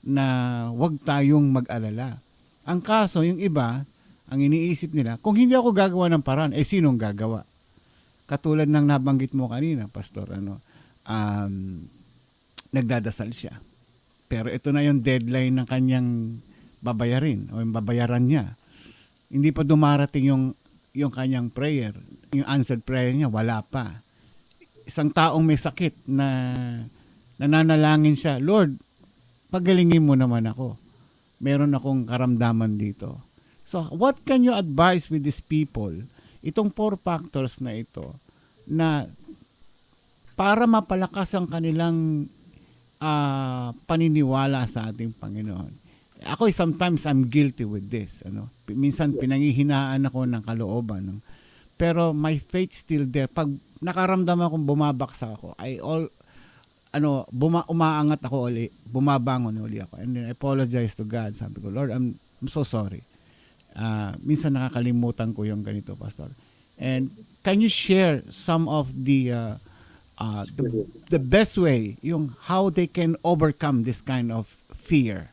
na huwag tayong mag-alala. Ang kaso, yung iba, ang iniisip nila, kung hindi ako gagawa ng paraan, sinong gagawa? Katulad ng nabanggit mo kanina, Pastor, nagdadasal siya. Pero ito na yung deadline ng kanyang babayarin o yung babayaran niya. Hindi pa dumarating yung kanyang prayer. Yung answered prayer niya, wala pa. Isang taong may sakit na nananalangin siya, Lord, pagalingin mo naman ako. Meron akong karamdaman dito. So, what can you advise with these people? Itong 4 factors na ito na para mapalakas ang kanilang paniniwala sa ating Panginoon. Ako sometimes I'm guilty with this, ano. Minsan pinanghihinaan ako ng kalooban, no? Pero my faith still there. Pag nakaramdam akong bumabaksak ako, umaangat ako uli, bumabangon uli ako. And then I apologize to God. Sabi ko, Lord, I'm so sorry. Minsan nakakalimutan ko yung ganito, Pastor. And can you share some of the best way, yung how they can overcome this kind of fear?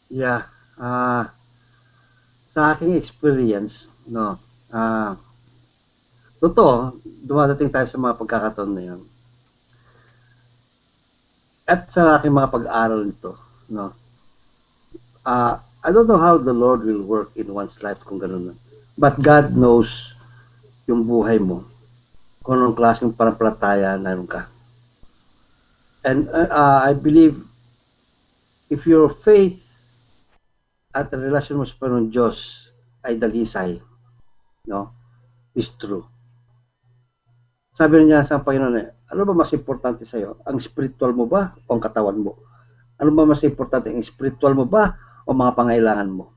Yeah. Sa aking experience, no, totoo, dumadating tayo sa mga pagkakataon na yun. At sa aking mga pag-aaral nito, no, I don't know how the Lord will work in one's life kung ganun na. But God knows yung buhay mo, kung anong klaseng panampalataya naroon ka. And I believe if your faith at the relasyon mo sa Panginoon Diyos ay dalisay, no, is true. Sabi niya sa Panginoon, ano ba mas importante sa iyo? Ang spiritual mo ba o ang katawan mo? Ano ba mas importante? Ang spiritual mo ba o mga pangailangan mo?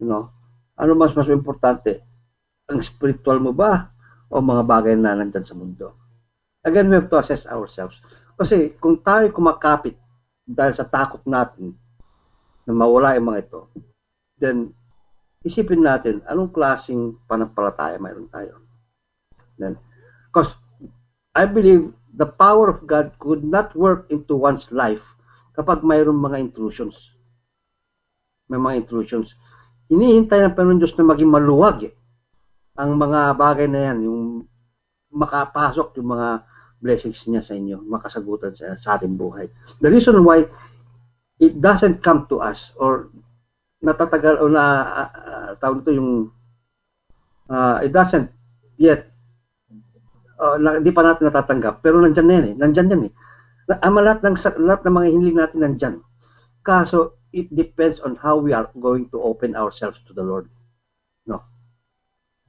You know? Ano mas importante? Ang spiritual mo ba o mga bagay na nandyan sa mundo? Again, we have to assess ourselves. Kasi kung tayo kumakapit dahil sa takot natin na mawala yung mga ito, then isipin natin anong klaseng panampalataya mayroon tayo. Then, because I believe the power of God could not work into one's life kapag mayroong mga intrusions. May mga intrusions. Hinihintay ng Panginoon Diyos na maging maluwag ang mga bagay na yan, yung makapasok yung mga blessings niya sa inyo, makasagutan sa ating buhay. The reason why it doesn't come to us or natatagal o tawag ito yung it doesn't yet hindi pa natin natatanggap pero nandyan na yan nandyan yan lahat ng mga hiniling natin nandyan, kaso it depends on how we are going to open ourselves to the Lord, no?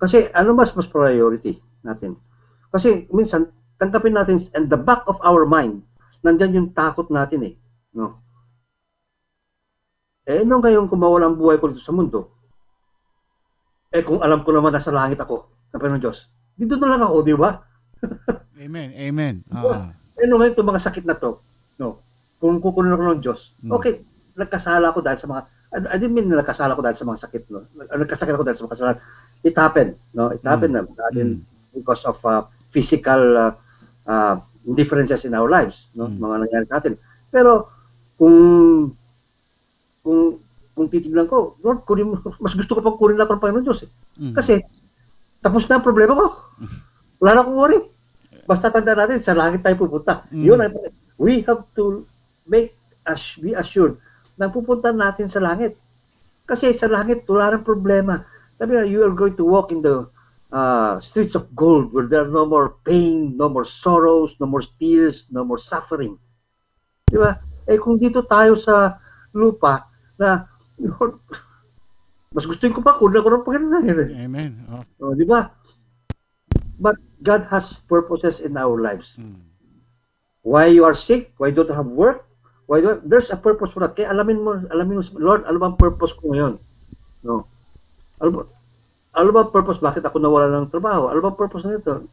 Kasi ano mas priority natin, kasi minsan tanggapin natin and the back of our mind nandyan yung takot natin no? Nung ngayon kung mawala ang buhay ko dito sa mundo, kung alam ko naman nasa langit ako, sa Panginoon Diyos, dito na lang ako, di ba? Amen, amen. Nung ngayon itong mga sakit na to, no, kung kukunin ako ng Diyos, okay, nagkasala ako dahil sa mga, I didn't mean na nagkasala ako dahil sa mga sakit, no? Nagkasakit ako dahil sa mga kasalanan. It happened, no? It happened na because of physical differences in our lives, no? Mga nangyari sa atin. Pero kung titignan ko, Lord, mas gusto ko pang kunin ako ng Panginoon Diyos Kasi tapos na ang problema ko. Wala na akong worry. Basta tanda natin, sa langit tayo pupunta. Yun ang we have to be assured na pupunta natin sa langit. Kasi sa langit, wala ng problema. Sabi na, you are going to walk in the streets of gold where there are no more pain, no more sorrows, no more tears, no more suffering. Di ba? Kung dito tayo sa lupa, na Lord, mas gusto ko pa kunin ako ng Panginoon. Amen. Di ba? But God has purposes in our lives. Why you are sick? Why don't you have work? There's a purpose for that. Kaya alamin mo, Lord, ano bang purpose ko ngayon? No. Ano bang purpose? Bakit ako nawala ng trabaho? Ano bang purpose nito?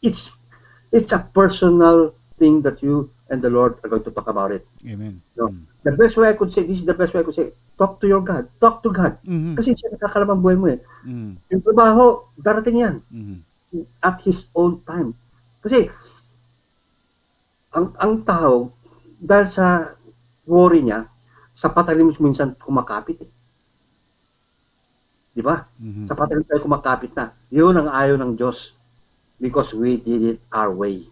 It's a personal thing that you and the Lord are going to talk about it. Amen. No. The best way I could say, this is the best way I could say, talk to your God. Talk to God. Kasi siya nakakalam ang buhay mo Yung trabaho, darating yan. At His own time. Kasi, ang tao, dahil sa worry niya, sa patalim minsan kumakapit Di ba? Sa patalim tayo kumakapit na. Yun ang ayaw ng Diyos. Because we did it our way.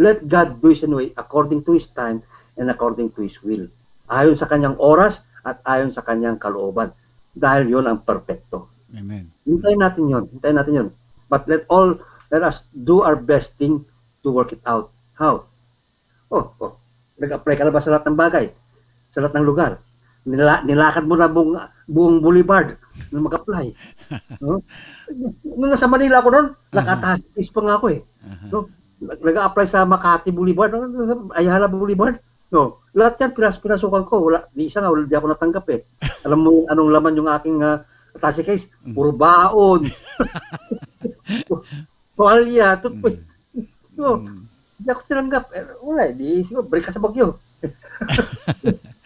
Let God do His way according to His time and according to His will. Ayon sa kanyang oras at ayon sa kanyang kalooban. Dahil yun ang perfecto. Amen. Hintayin natin yun. But let us do our best thing to work it out. How? Nag-apply ka na ba sa lahat ng bagay? Sa lahat ng lugar? Nilakad mo na buong boulevard na mag-apply. No? Nung nasa Manila ako noon, nakatasis pa nga ako No? Nag-apply sa Makati Boulevard, Ayala Boulevard. No, lahat yan pinasukan ko. Wala, di isa nga, wala di ako natanggap eh. Alam mo anong laman yung aking attache case? Puro baon. Tuwalya, tutpoy. No, hindi ako tinanggap. Wala, di siguro, break ka sa Bagyo.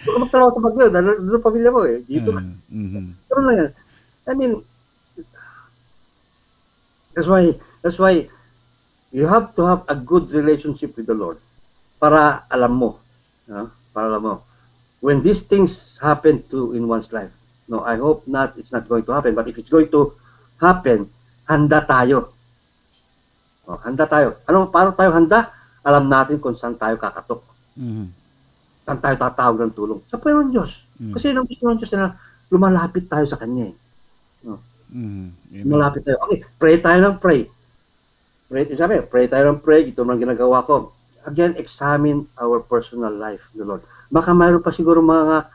Kung magtrabaho sa Bagyo, doon pamilya mo eh. Dito ka. Pero lang yan. I mean, that's why you have to have a good relationship with the Lord para alam mo. Para alam mo. When these things happen in one's life, no, I hope not, it's not going to happen, but if it's going to happen, handa tayo. Handa tayo. Paano tayo handa? Alam natin kung saan tayo kakatok. Saan tayo tatawag ng tulong? Sa Panginoon Diyos. Kasi yun ang gusto ng Diyos na lumalapit tayo sa Kanya eh. Lumalapit tayo. Okay, pray tayo ng pray. Pray tayo ng pray. Ito ang ginagawa ko. Again, examine our personal life, the Lord. Baka mayroon pa siguro mga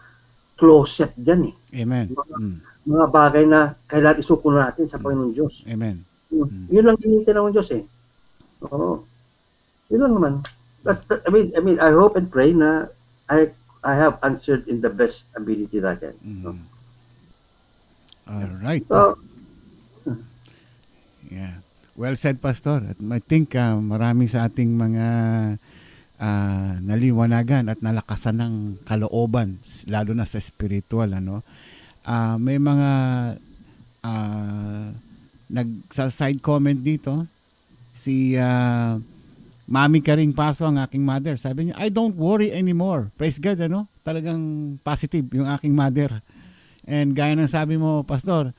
closet dyan eh. Amen. Mga bagay na kailangan isuko natin sa Panginoon Diyos. Amen. Yun lang hinihintay ng Diyos eh. Oo. Yun lang naman. I mean, I hope and pray na I have answered in the best ability that I can. All right. So, yeah. Well said, Pastor. At I think marami sa ating mga naliwanagan at nalakasan ng kalooban, lalo na sa spiritual. May mga nagsa-side comment dito. Si Mami Karing Paso, ang aking mother, sabi niya, I don't worry anymore. Praise God, Talagang positive yung aking mother. And gaya ng sabi mo, Pastor,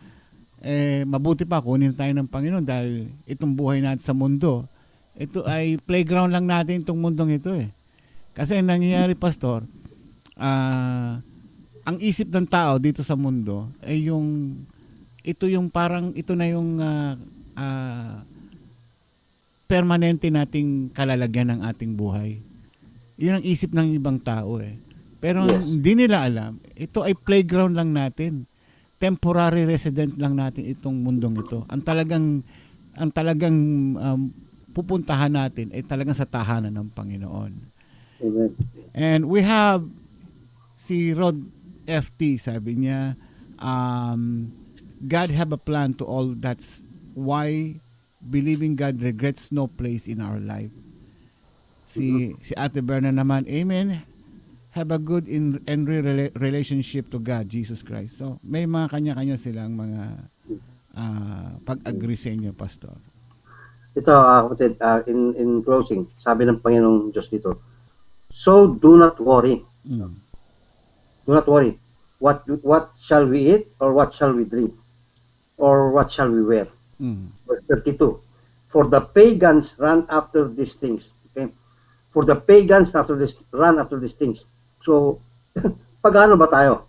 mabuti pa kunin tayo ng Panginoon dahil itong buhay natin sa mundo, ito ay playground lang natin itong mundong ito eh. Kasi nangyayari, Pastor, ang isip ng tao dito sa mundo ay ito na yung permanente nating kalalagyan ng ating buhay. Yun ang isip ng ibang tao eh. Pero hindi nila alam, ito ay playground lang natin. Temporary resident lang natin itong mundong ito. Ang talagang pupuntahan natin ay talagang sa tahanan ng Panginoon. Amen. And we have si Rod FT, sabi niya, God have a plan to all. That's why believing God regrets no place in our life. Si Ate Berna naman, amen. Have a good and real relationship to God, Jesus Christ. So, may mga kanya-kanya silang mga pag-agree sa inyo, Pastor. Ito, kapatid, in closing, sabi ng Panginoong Diyos dito, so do not worry. Do not worry. What shall we eat? Or what shall we drink? Or what shall we wear? Verse 32. For the pagans run after these things. Okay? For the pagans run after these things. So, pagano ba tayo?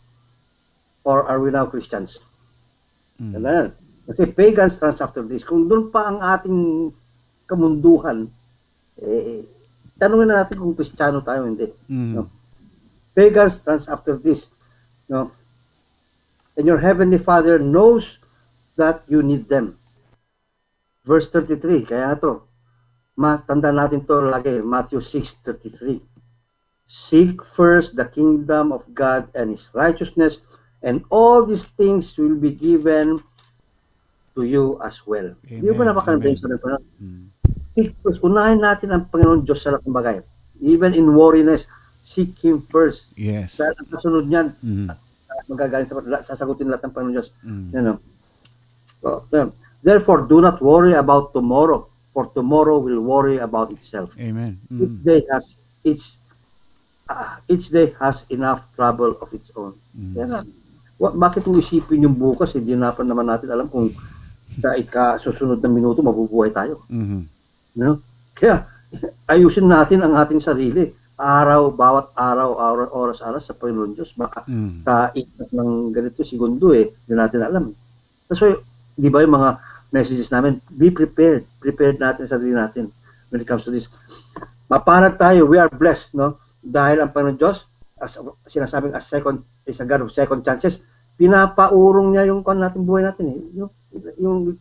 Or are we now Christians? Ganun. Kasi pagans run after this. Kung doon pa ang ating kamunduhan, tanungin na natin kung Kristiyano tayo hindi. No? Pagans run after this. No? And your heavenly Father knows that you need them. Verse 33, kaya ito, matanda natin to lagi, Matthew 6:33. Seek first the kingdom of God and His righteousness, and all these things will be given to you as well. Hindi ba napakaganda yung sabi ko? Seek first, unahin natin ang Panginoon Diyos sa lahat ng bagay. Even in worriness, seek Him first. Yes. Dahil ang kasunod niyan, magagaling sasagutin lahat ng Panginoon Diyos. So, therefore, do not worry about tomorrow, for tomorrow will worry about itself. Amen. Each day has enough trouble of its own. Kaya bakit mo isipin yung bukas, hindi na pa naman natin alam kung sa susunod na minuto mabubuhay tayo. No? Kaya ayusin natin ang ating sarili. Bawat araw, oras sa Panginoon Diyos. Baka sa ikat ng ganito segundo hindi natin alam. So, di ba yung mga messages namin, be prepared. Prepared natin sa sarili natin when it comes to this. Mapanat tayo, we are blessed, no? Dahil ang Panginoon Diyos, as sinasabing is a God of second chances, pinapaurong niya yung natin buhay natin.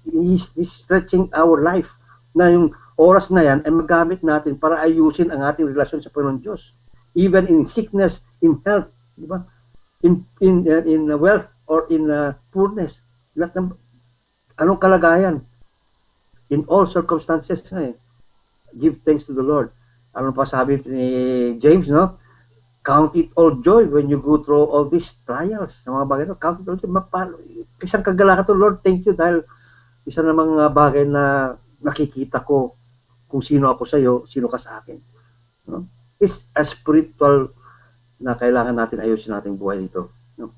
He's stretching our life na yung oras na yan ay magamit natin para ayusin ang ating relasyon sa Panginoon Diyos. even in sickness, in health, di ba? In wealth or in poorness. Lahat ng anong kalagayan, in all circumstances, give thanks to the Lord. Ano pa sabi ni James, no? Count it all joy when you go through all these trials. Sa mga bagay, no? Count it all joy. Isang kagalakan to, Lord, thank you dahil isa namang bagay na nakikita ko kung sino ako sa iyo, sino ka sa akin. No? It's a spiritual na kailangan natin ayusin nating buhay dito. No?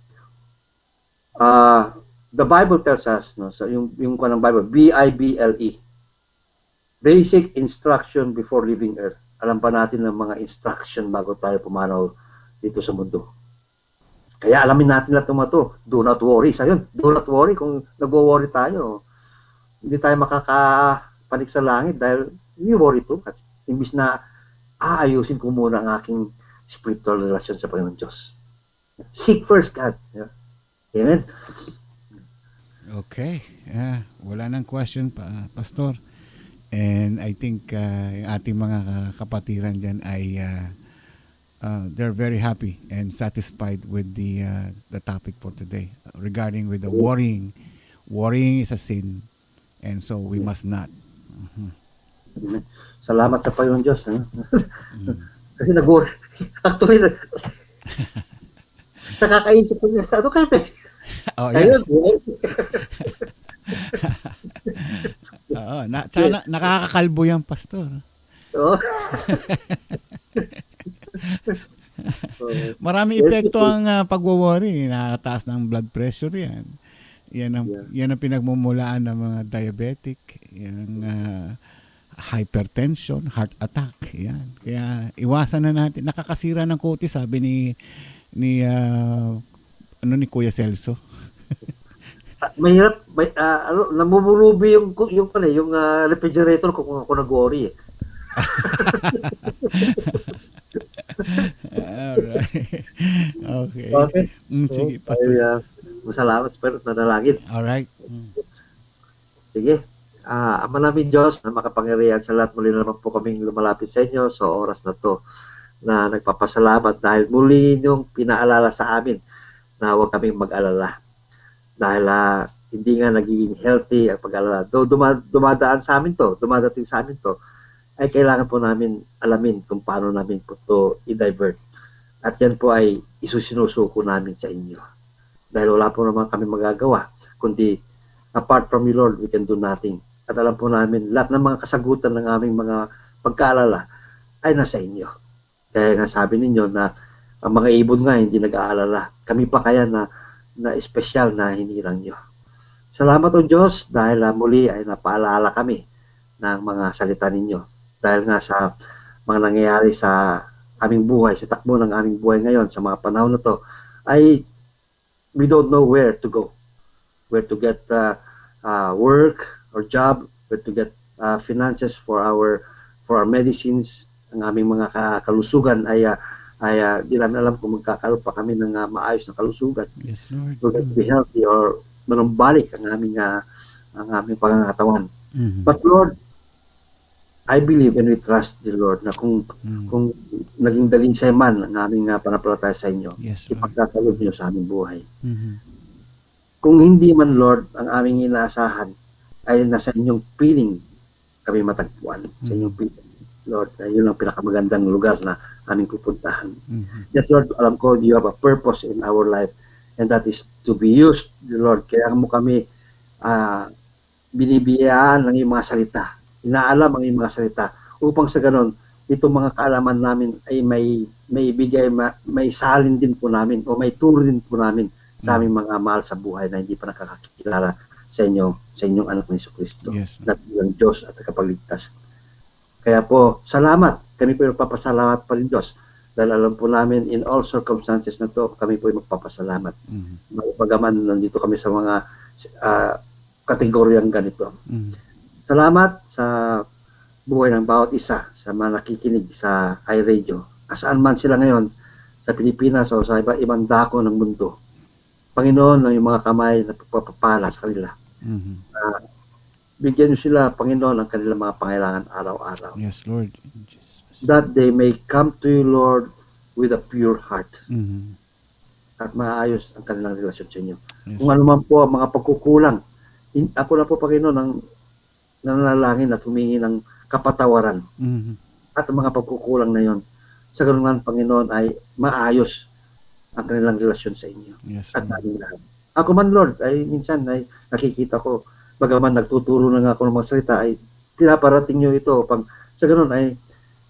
The Bible tells us, no, so yung kanang Bible, Bible, basic instruction before leaving earth. Alam pa natin ng mga instruction bago tayo pumanaw dito sa mundo. Kaya alamin natin lahat ng mga to. Do not worry. Sa yun, do not worry kung nagwo-worry tayo. Hindi tayo makakapanik sa langit dahil hindi worry to. At imbis na aayusin ko muna ang aking spiritual relasyon sa Panginoon Diyos. Seek first God. Yeah. Amen? Okay. Wala nang question pa, Pastor. And I think yung ating mga kapatiran dyan ay they're very happy and satisfied with the topic for today regarding with the worrying. Worrying is a sin, and so we must not. Salamat sa Panginoon Diyos. Kasi nag-worry. Actually, nakakaisip ko niya. Ano kaya? Oh, yeah. Oo, nakakakalbo yan, Pastor. Oh. Marami epekto ang pagwo-worry. Nakakataas ng blood pressure yan. Yan ang pinagmumulaan ng mga diabetic, yung hypertension, heart attack. Yan. Kaya iwasan na natin. Nakakasira ng kutis, sabi ni Kuya Celso. Mahirap, namumulubi yung refrigerator ko kung ako nag-worry. Alright. Okay. Sige, Pastor. Masalamat, pero nanalangin. Alright. Sige. Ama namin Diyos na makapangyarihan sa lahat, muli naman po kaming lumalapit sa inyo sa oras na to na nagpapasalamat dahil muli ninyong pinaalala sa amin na huwag kaming mag-alala. Dahil hindi nga nagiging healthy ang pag-alala. Though dumadating sa amin to, ay kailangan po namin alamin kung paano namin po to i-divert. At yan po ay isusinusuko namin sa inyo. Dahil wala po naman kami magagawa, kundi apart from you, Lord, we can do nothing. At alam po namin, lahat ng mga kasagutan ng aming mga pagkaalala ay nasa inyo. Kaya nga sabi ninyo na ang mga ibon nga hindi nag-aalala. Kami pa kaya na espesyal na hinirang nyo. Salamat o Diyos dahil muli ay napaalala kami ng mga salita ninyo. Dahil nga sa mga nangyayari sa aming buhay, sa takbo ng aming buhay ngayon, sa mga panahon na to, ay we don't know where to go. Where to get work or job, where to get finances for our medicines. Ang aming mga kalusugan ay di namin alam kung magkakaroon pa kami ng maayos na kalusugan. Yes, Lord. To get to be healthy or manumbalik ang aming pangangatawan. Mm-hmm. But Lord, I believe and we trust the Lord na kung naging dalinsay man ang aming panampalataya sa inyo, yes, ipagkakalob niyo sa aming buhay. Mm-hmm. Kung hindi man, Lord, ang aming inaasahan ay nasa inyong piling kami matagpuan. Mm-hmm. Sa inyong piling, Lord, yun ang pinakamagandang lugar na aming pupuntahan. Mm-hmm. Yet, Lord, alam ko, you have a purpose in our life and that is to be used, Lord. Kaya mo kami binibiyaan ng iyong mga salita. Inaalam ang iyong mga salita upang sa ganon, itong mga kaalaman namin ay may bigay, may salin din po namin o may turo din po namin sa aming mga mahal sa buhay na hindi pa nakakakilala sa inyong anak ng Jesucristo. Yes. Na bilang Diyos at kapagligtas. Kaya po, salamat. Kami po magpapasalamat pa rin Diyos. Dahil alam po namin in all circumstances na to, kami po ay magpapasalamat. Mm-hmm. Bagaman nandito kami sa mga kategoryang ganito. Mm-hmm. Salamat sa buhay ng bawat isa, sa mga nakikinig sa iRadio. Asaan man sila ngayon, sa Pilipinas o sa ibang dako ng mundo. Panginoon, yung mga kamay na pagpapala sa kanila. Mm-hmm. Bigyan niyo sila, Panginoon, ang kanilang mga pangailangan araw-araw. Yes, Lord. That they may come to you, Lord, with a pure heart Mhm. at maayos ang kanilang relasyon sa inyo. Yes. Kung ano man po ang mga pagkukulang, ako na po, Panginoon, ang nanalangin at humingi ng kapatawaran Mhm. at ang mga pagkukulang na yon. Sa ganun nga, Panginoon, ay maayos ang kanilang relasyon sa inyo Yes. at aming lahat. Ako man, Lord, ay minsan ay nakikita ko, bagaman nagtuturo na nga ako ng mga salita, ay pinaparating nyo ito. Sa ganun ay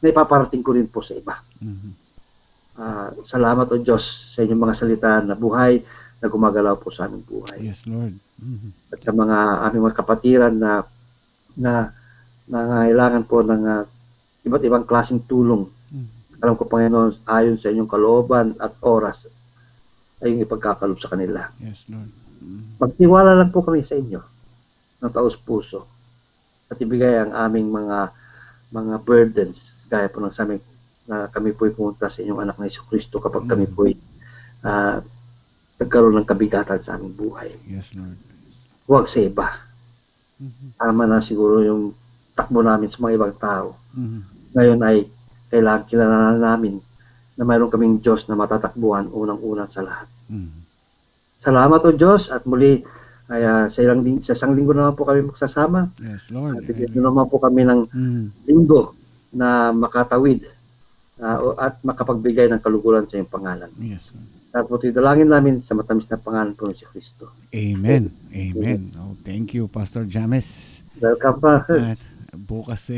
naipaparating ko rin po sa iba. Mhm. Salamat o Diyos sa inyong mga salita na buhay, na gumagalaw po sa aming buhay. Yes, Lord. Mhm. At sa mga aming mga kapatiran na nangailangan po ng iba't ibang klaseng tulong. Alam ko, Panginoon, ayon sa inyong kalooban at oras, ay yung ipagkakalob sa kanila. Yes, Lord. Mhm. Magtiwala lang po kami sa inyo ng taos-puso at ibigay ang aming mga burdens, gaya po ng sa amin na kami po'y pumunta sa inyong anak na Jesucristo kapag kami po'y nagkaroon ng kabigatan sa aming buhay. Yes, Lord. Huwag sa iba. Mhm. Tama na siguro yung takbo namin sa mga ibang tao. Mhm. Ngayon ay kailangan kilalanan namin na mayroon kaming Diyos na matatakbuhan unang-una sa lahat. Mhm. Salamat o Diyos at muli ay sa isang linggo naman po kami magsasama. Yes, Lord. At bigyan nyo naman po kami ng Mhm. linggo na makatawid at makapagbigay ng kaluguran sa iyong pangalan. Yes, Lord. At po dalangin namin sa matamis na pangalan po ng si Kristo. Amen. Amen. Oh, thank you, Pastor James. Welcome pa. At bukas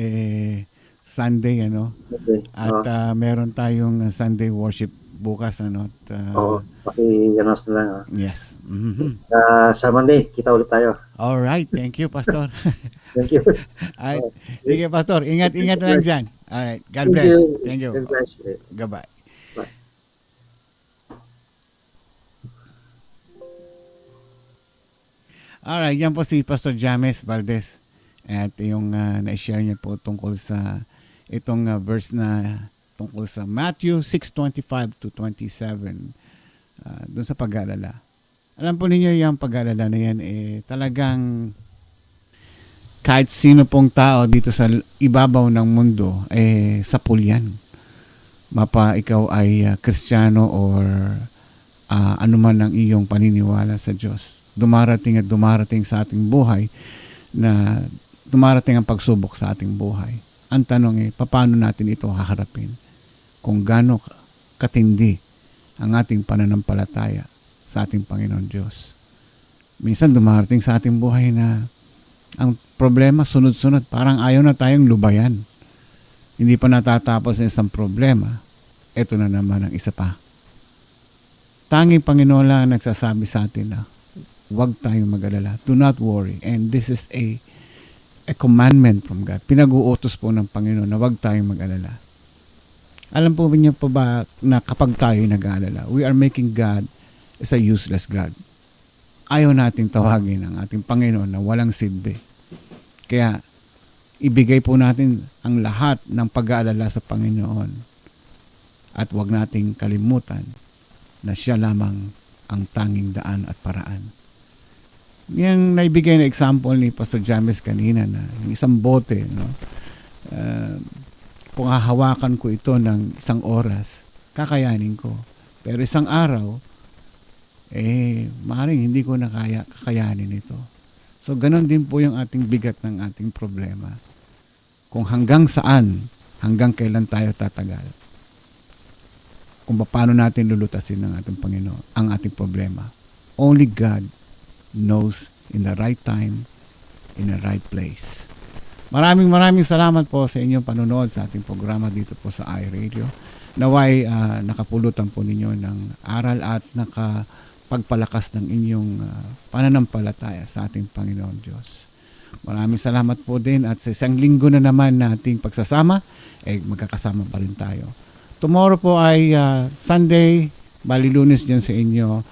Sunday, ano? Okay. At meron tayong Sunday worship bukas, ano? At, Oo, paki-announce na lang. yes. Mhm. Sa Monday, kita ulit tayo. All right. Thank you, Pastor. Thank you. All right. Sige, Pastor. Ingat-ingat na lang dyan. All right. God bless. Thank you. God bless. Goodbye. Bye. Alright, yan po si Pastor James Valdez. At yung na-share niya po tungkol sa itong verse na tungkol sa Matthew 6:25 to 27 dun sa pag-aalala. Alam po ninyo yung pag-aalala na yan talagang kahit sino pong tao dito sa ibabaw ng mundo sapul yan. Mapa ikaw ay Kristiyano or anuman ang iyong paniniwala sa Diyos. Dumarating at dumarating sa ating buhay na dumarating ang pagsubok sa ating buhay. Ang tanong paano natin ito haharapin? Kung gaano katindi ang ating pananampalataya sa ating Panginoon Diyos. Minsan dumarating sa ating buhay na ang problema sunod-sunod, parang ayaw na tayong lubayan. Hindi pa natatapos ang isang problema, ito na naman ang isa pa. Tanging Panginoon lang ang nagsasabi sa atin na huwag tayong mag-alala. Do not worry. And this is a commandment from God. Pinag-uutos po ng Panginoon na huwag tayong mag-alala. Alam po niyo pa ba na kapag tayo nag-aalala, we are making God as a useless God. Ayaw nating tawagin ang ating Panginoon na walang silbi. Kaya ibigay po natin ang lahat ng pag-aalala sa Panginoon. At huwag nating kalimutan na siya lamang ang tanging daan at paraan. Yung naibigay na example ni Pastor James kanina na yung isang bote, no? Kung hahawakan ko ito ng isang oras, kakayanin ko. Pero isang araw, maaaring hindi ko na kakayanin ito. So, ganun din po yung ating bigat ng ating problema. Kung hanggang saan, hanggang kailan tayo tatagal. Kung paano natin lulutasin ng ating Panginoon ang ating problema. Only God knows in the right time, in the right place. Maraming salamat po sa inyong panonood sa ating programa dito po sa iRadio. Naway nakapulutan po ninyo ng aral at nakapagpalakas ng inyong pananampalataya sa ating Panginoon Diyos. Maraming salamat po din at sa isang linggo na naman nating pagsasama, magkakasama pa rin tayo. Tomorrow po ay Sunday, bali Lunes dyan sa inyo.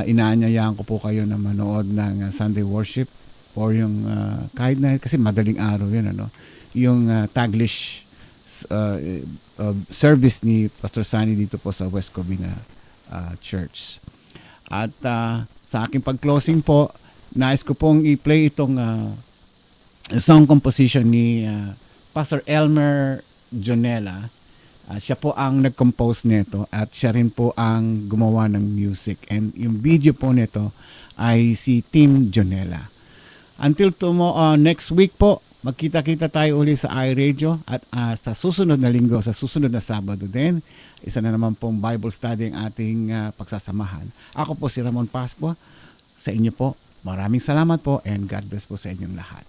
Inaanyayaan ko po kayo na manood ng Sunday worship or yung kahit na kasi madaling araw yun, ano, yung Taglish service ni Pastor Sunny dito po sa West Covina Church. At sa aking pag-closing po, nais ko pong i-play itong song composition ni Pastor Elmer Jonella. Siya po ang nag-compose nito at siya rin po ang gumawa ng music. And yung video po nito ay si Team Jonella. Until next week po, magkita-kita tayo uli sa iRadio at sa susunod na linggo, sa susunod na Sabado din, isa na naman pong Bible study ang ating pagsasamahan. Ako po si Ramon Pascua. Sa inyo po, maraming salamat po and God bless po sa inyong lahat.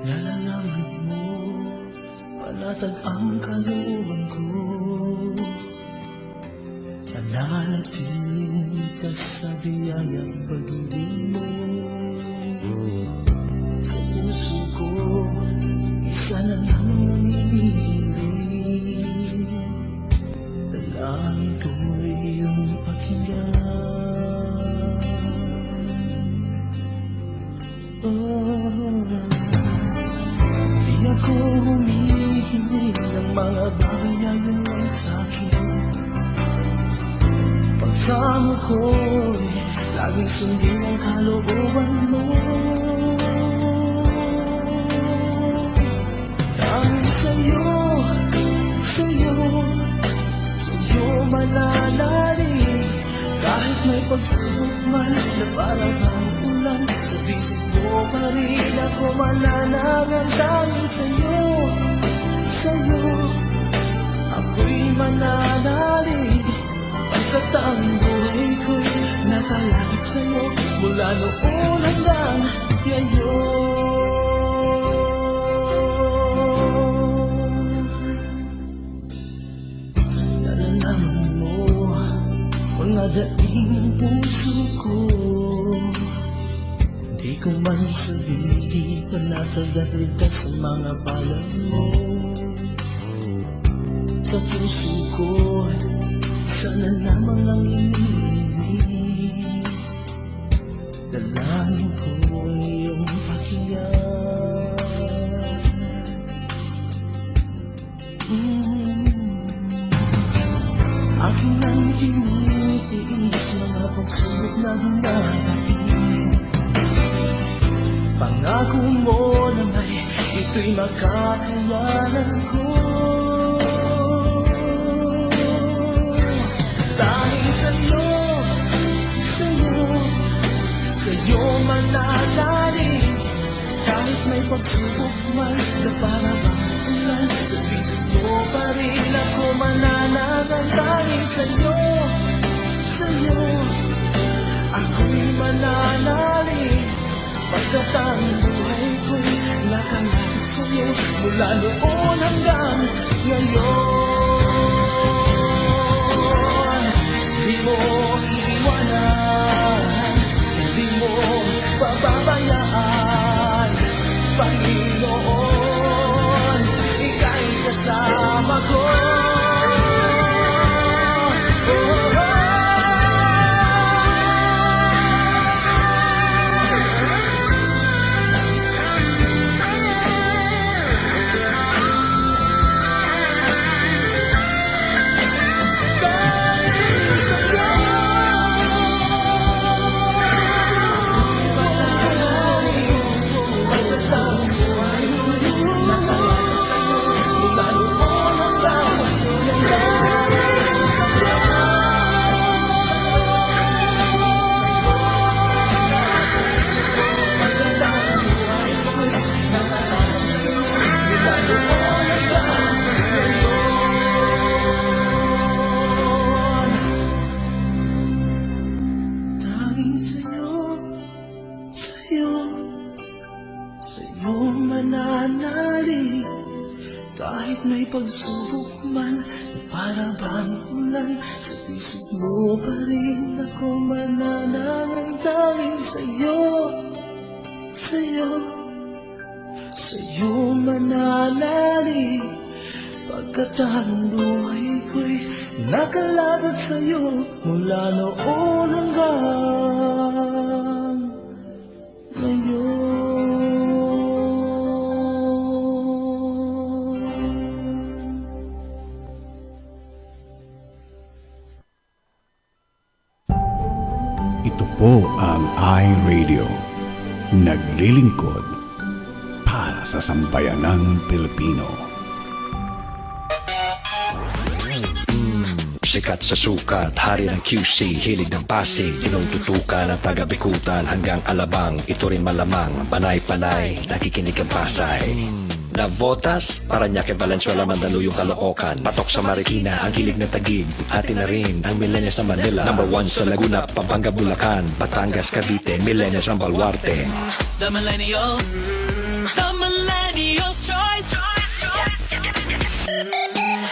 Nalalaman mo, panatag ang kalooban ko. Nananatiling ka sa biyayang pag-ibig mo. Sa puso ko, isa na lamang ang hinihiling. Dalangin ko'y iyong pakinggan. Di ako humihingi ng mga bagay na yun lang sa'kin. Pagsamo ko'y laging sundin ang kalooban mo. Dahil sa'yo, sa'yo, sa'yo mananalig. Kahit may pagsubok man na parang ang ulan, sa bisig mo pa rin ako mananagan. Dahil sa'yo, sa'yo, ako'y mananalig. Pagkat ang buhay ko'y nakalapit sa'yo mula noon hanggang ngayon. Nalalaman mo mga daing ng puso ko. Di ko man sabihin panatag at ligtas sa mga palad mo. Sa puso ko, sana lamang ang inilig. Dalangin ko iyong pakinggan. Aking nang tinitiis mga pagsubok na dumadating. Pangako mo na may ito'y makakayanan ko. Sa'yo mananalig. Kahit may pagsubok man na para bang ulan, sa bisig mo pa rin ako mananagan. Dahil sa'yo, sa'yo, ako'y mananalig. Pagkat ang buhay ko'y nakalapit sa'yo mula noon hanggang ngayon. Di mo iiwanan, di mo pababayaan, Panginoon, ika'y kasama ko. Mananalig kahit may pagsubok man na para bang ulan, sa pisig mo pa rin ako mananagan. Dahil sa'yo, sa'yo, sa'yo mananalig. Pagkat ang buhay ko'y nakalagad sa'yo mula noon hanggang ngayon. po ang iRadio. Naglilingkod para sa sambayanang Pilipino. Sikat sa sukat, hari ng QC, hilig ng Pasig, tinututukan ng taga-Bikutan hanggang Alabang, ito rin malamang, panay-panay, nakikinig ang Pasay. Navotas, Parañaque, Valenzuela, Mandaluyong, Caloocan, patok sa Marikina, ang hilig ng Taguig, atin na rin ang millennials ng Manila. Number 1 sa Laguna, Pampanga, Bulacan, Batangas, Cavite, millennials ng Baluarte. The millennials choice.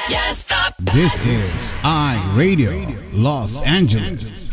Yeah, stop. This is iRadio Los Angeles.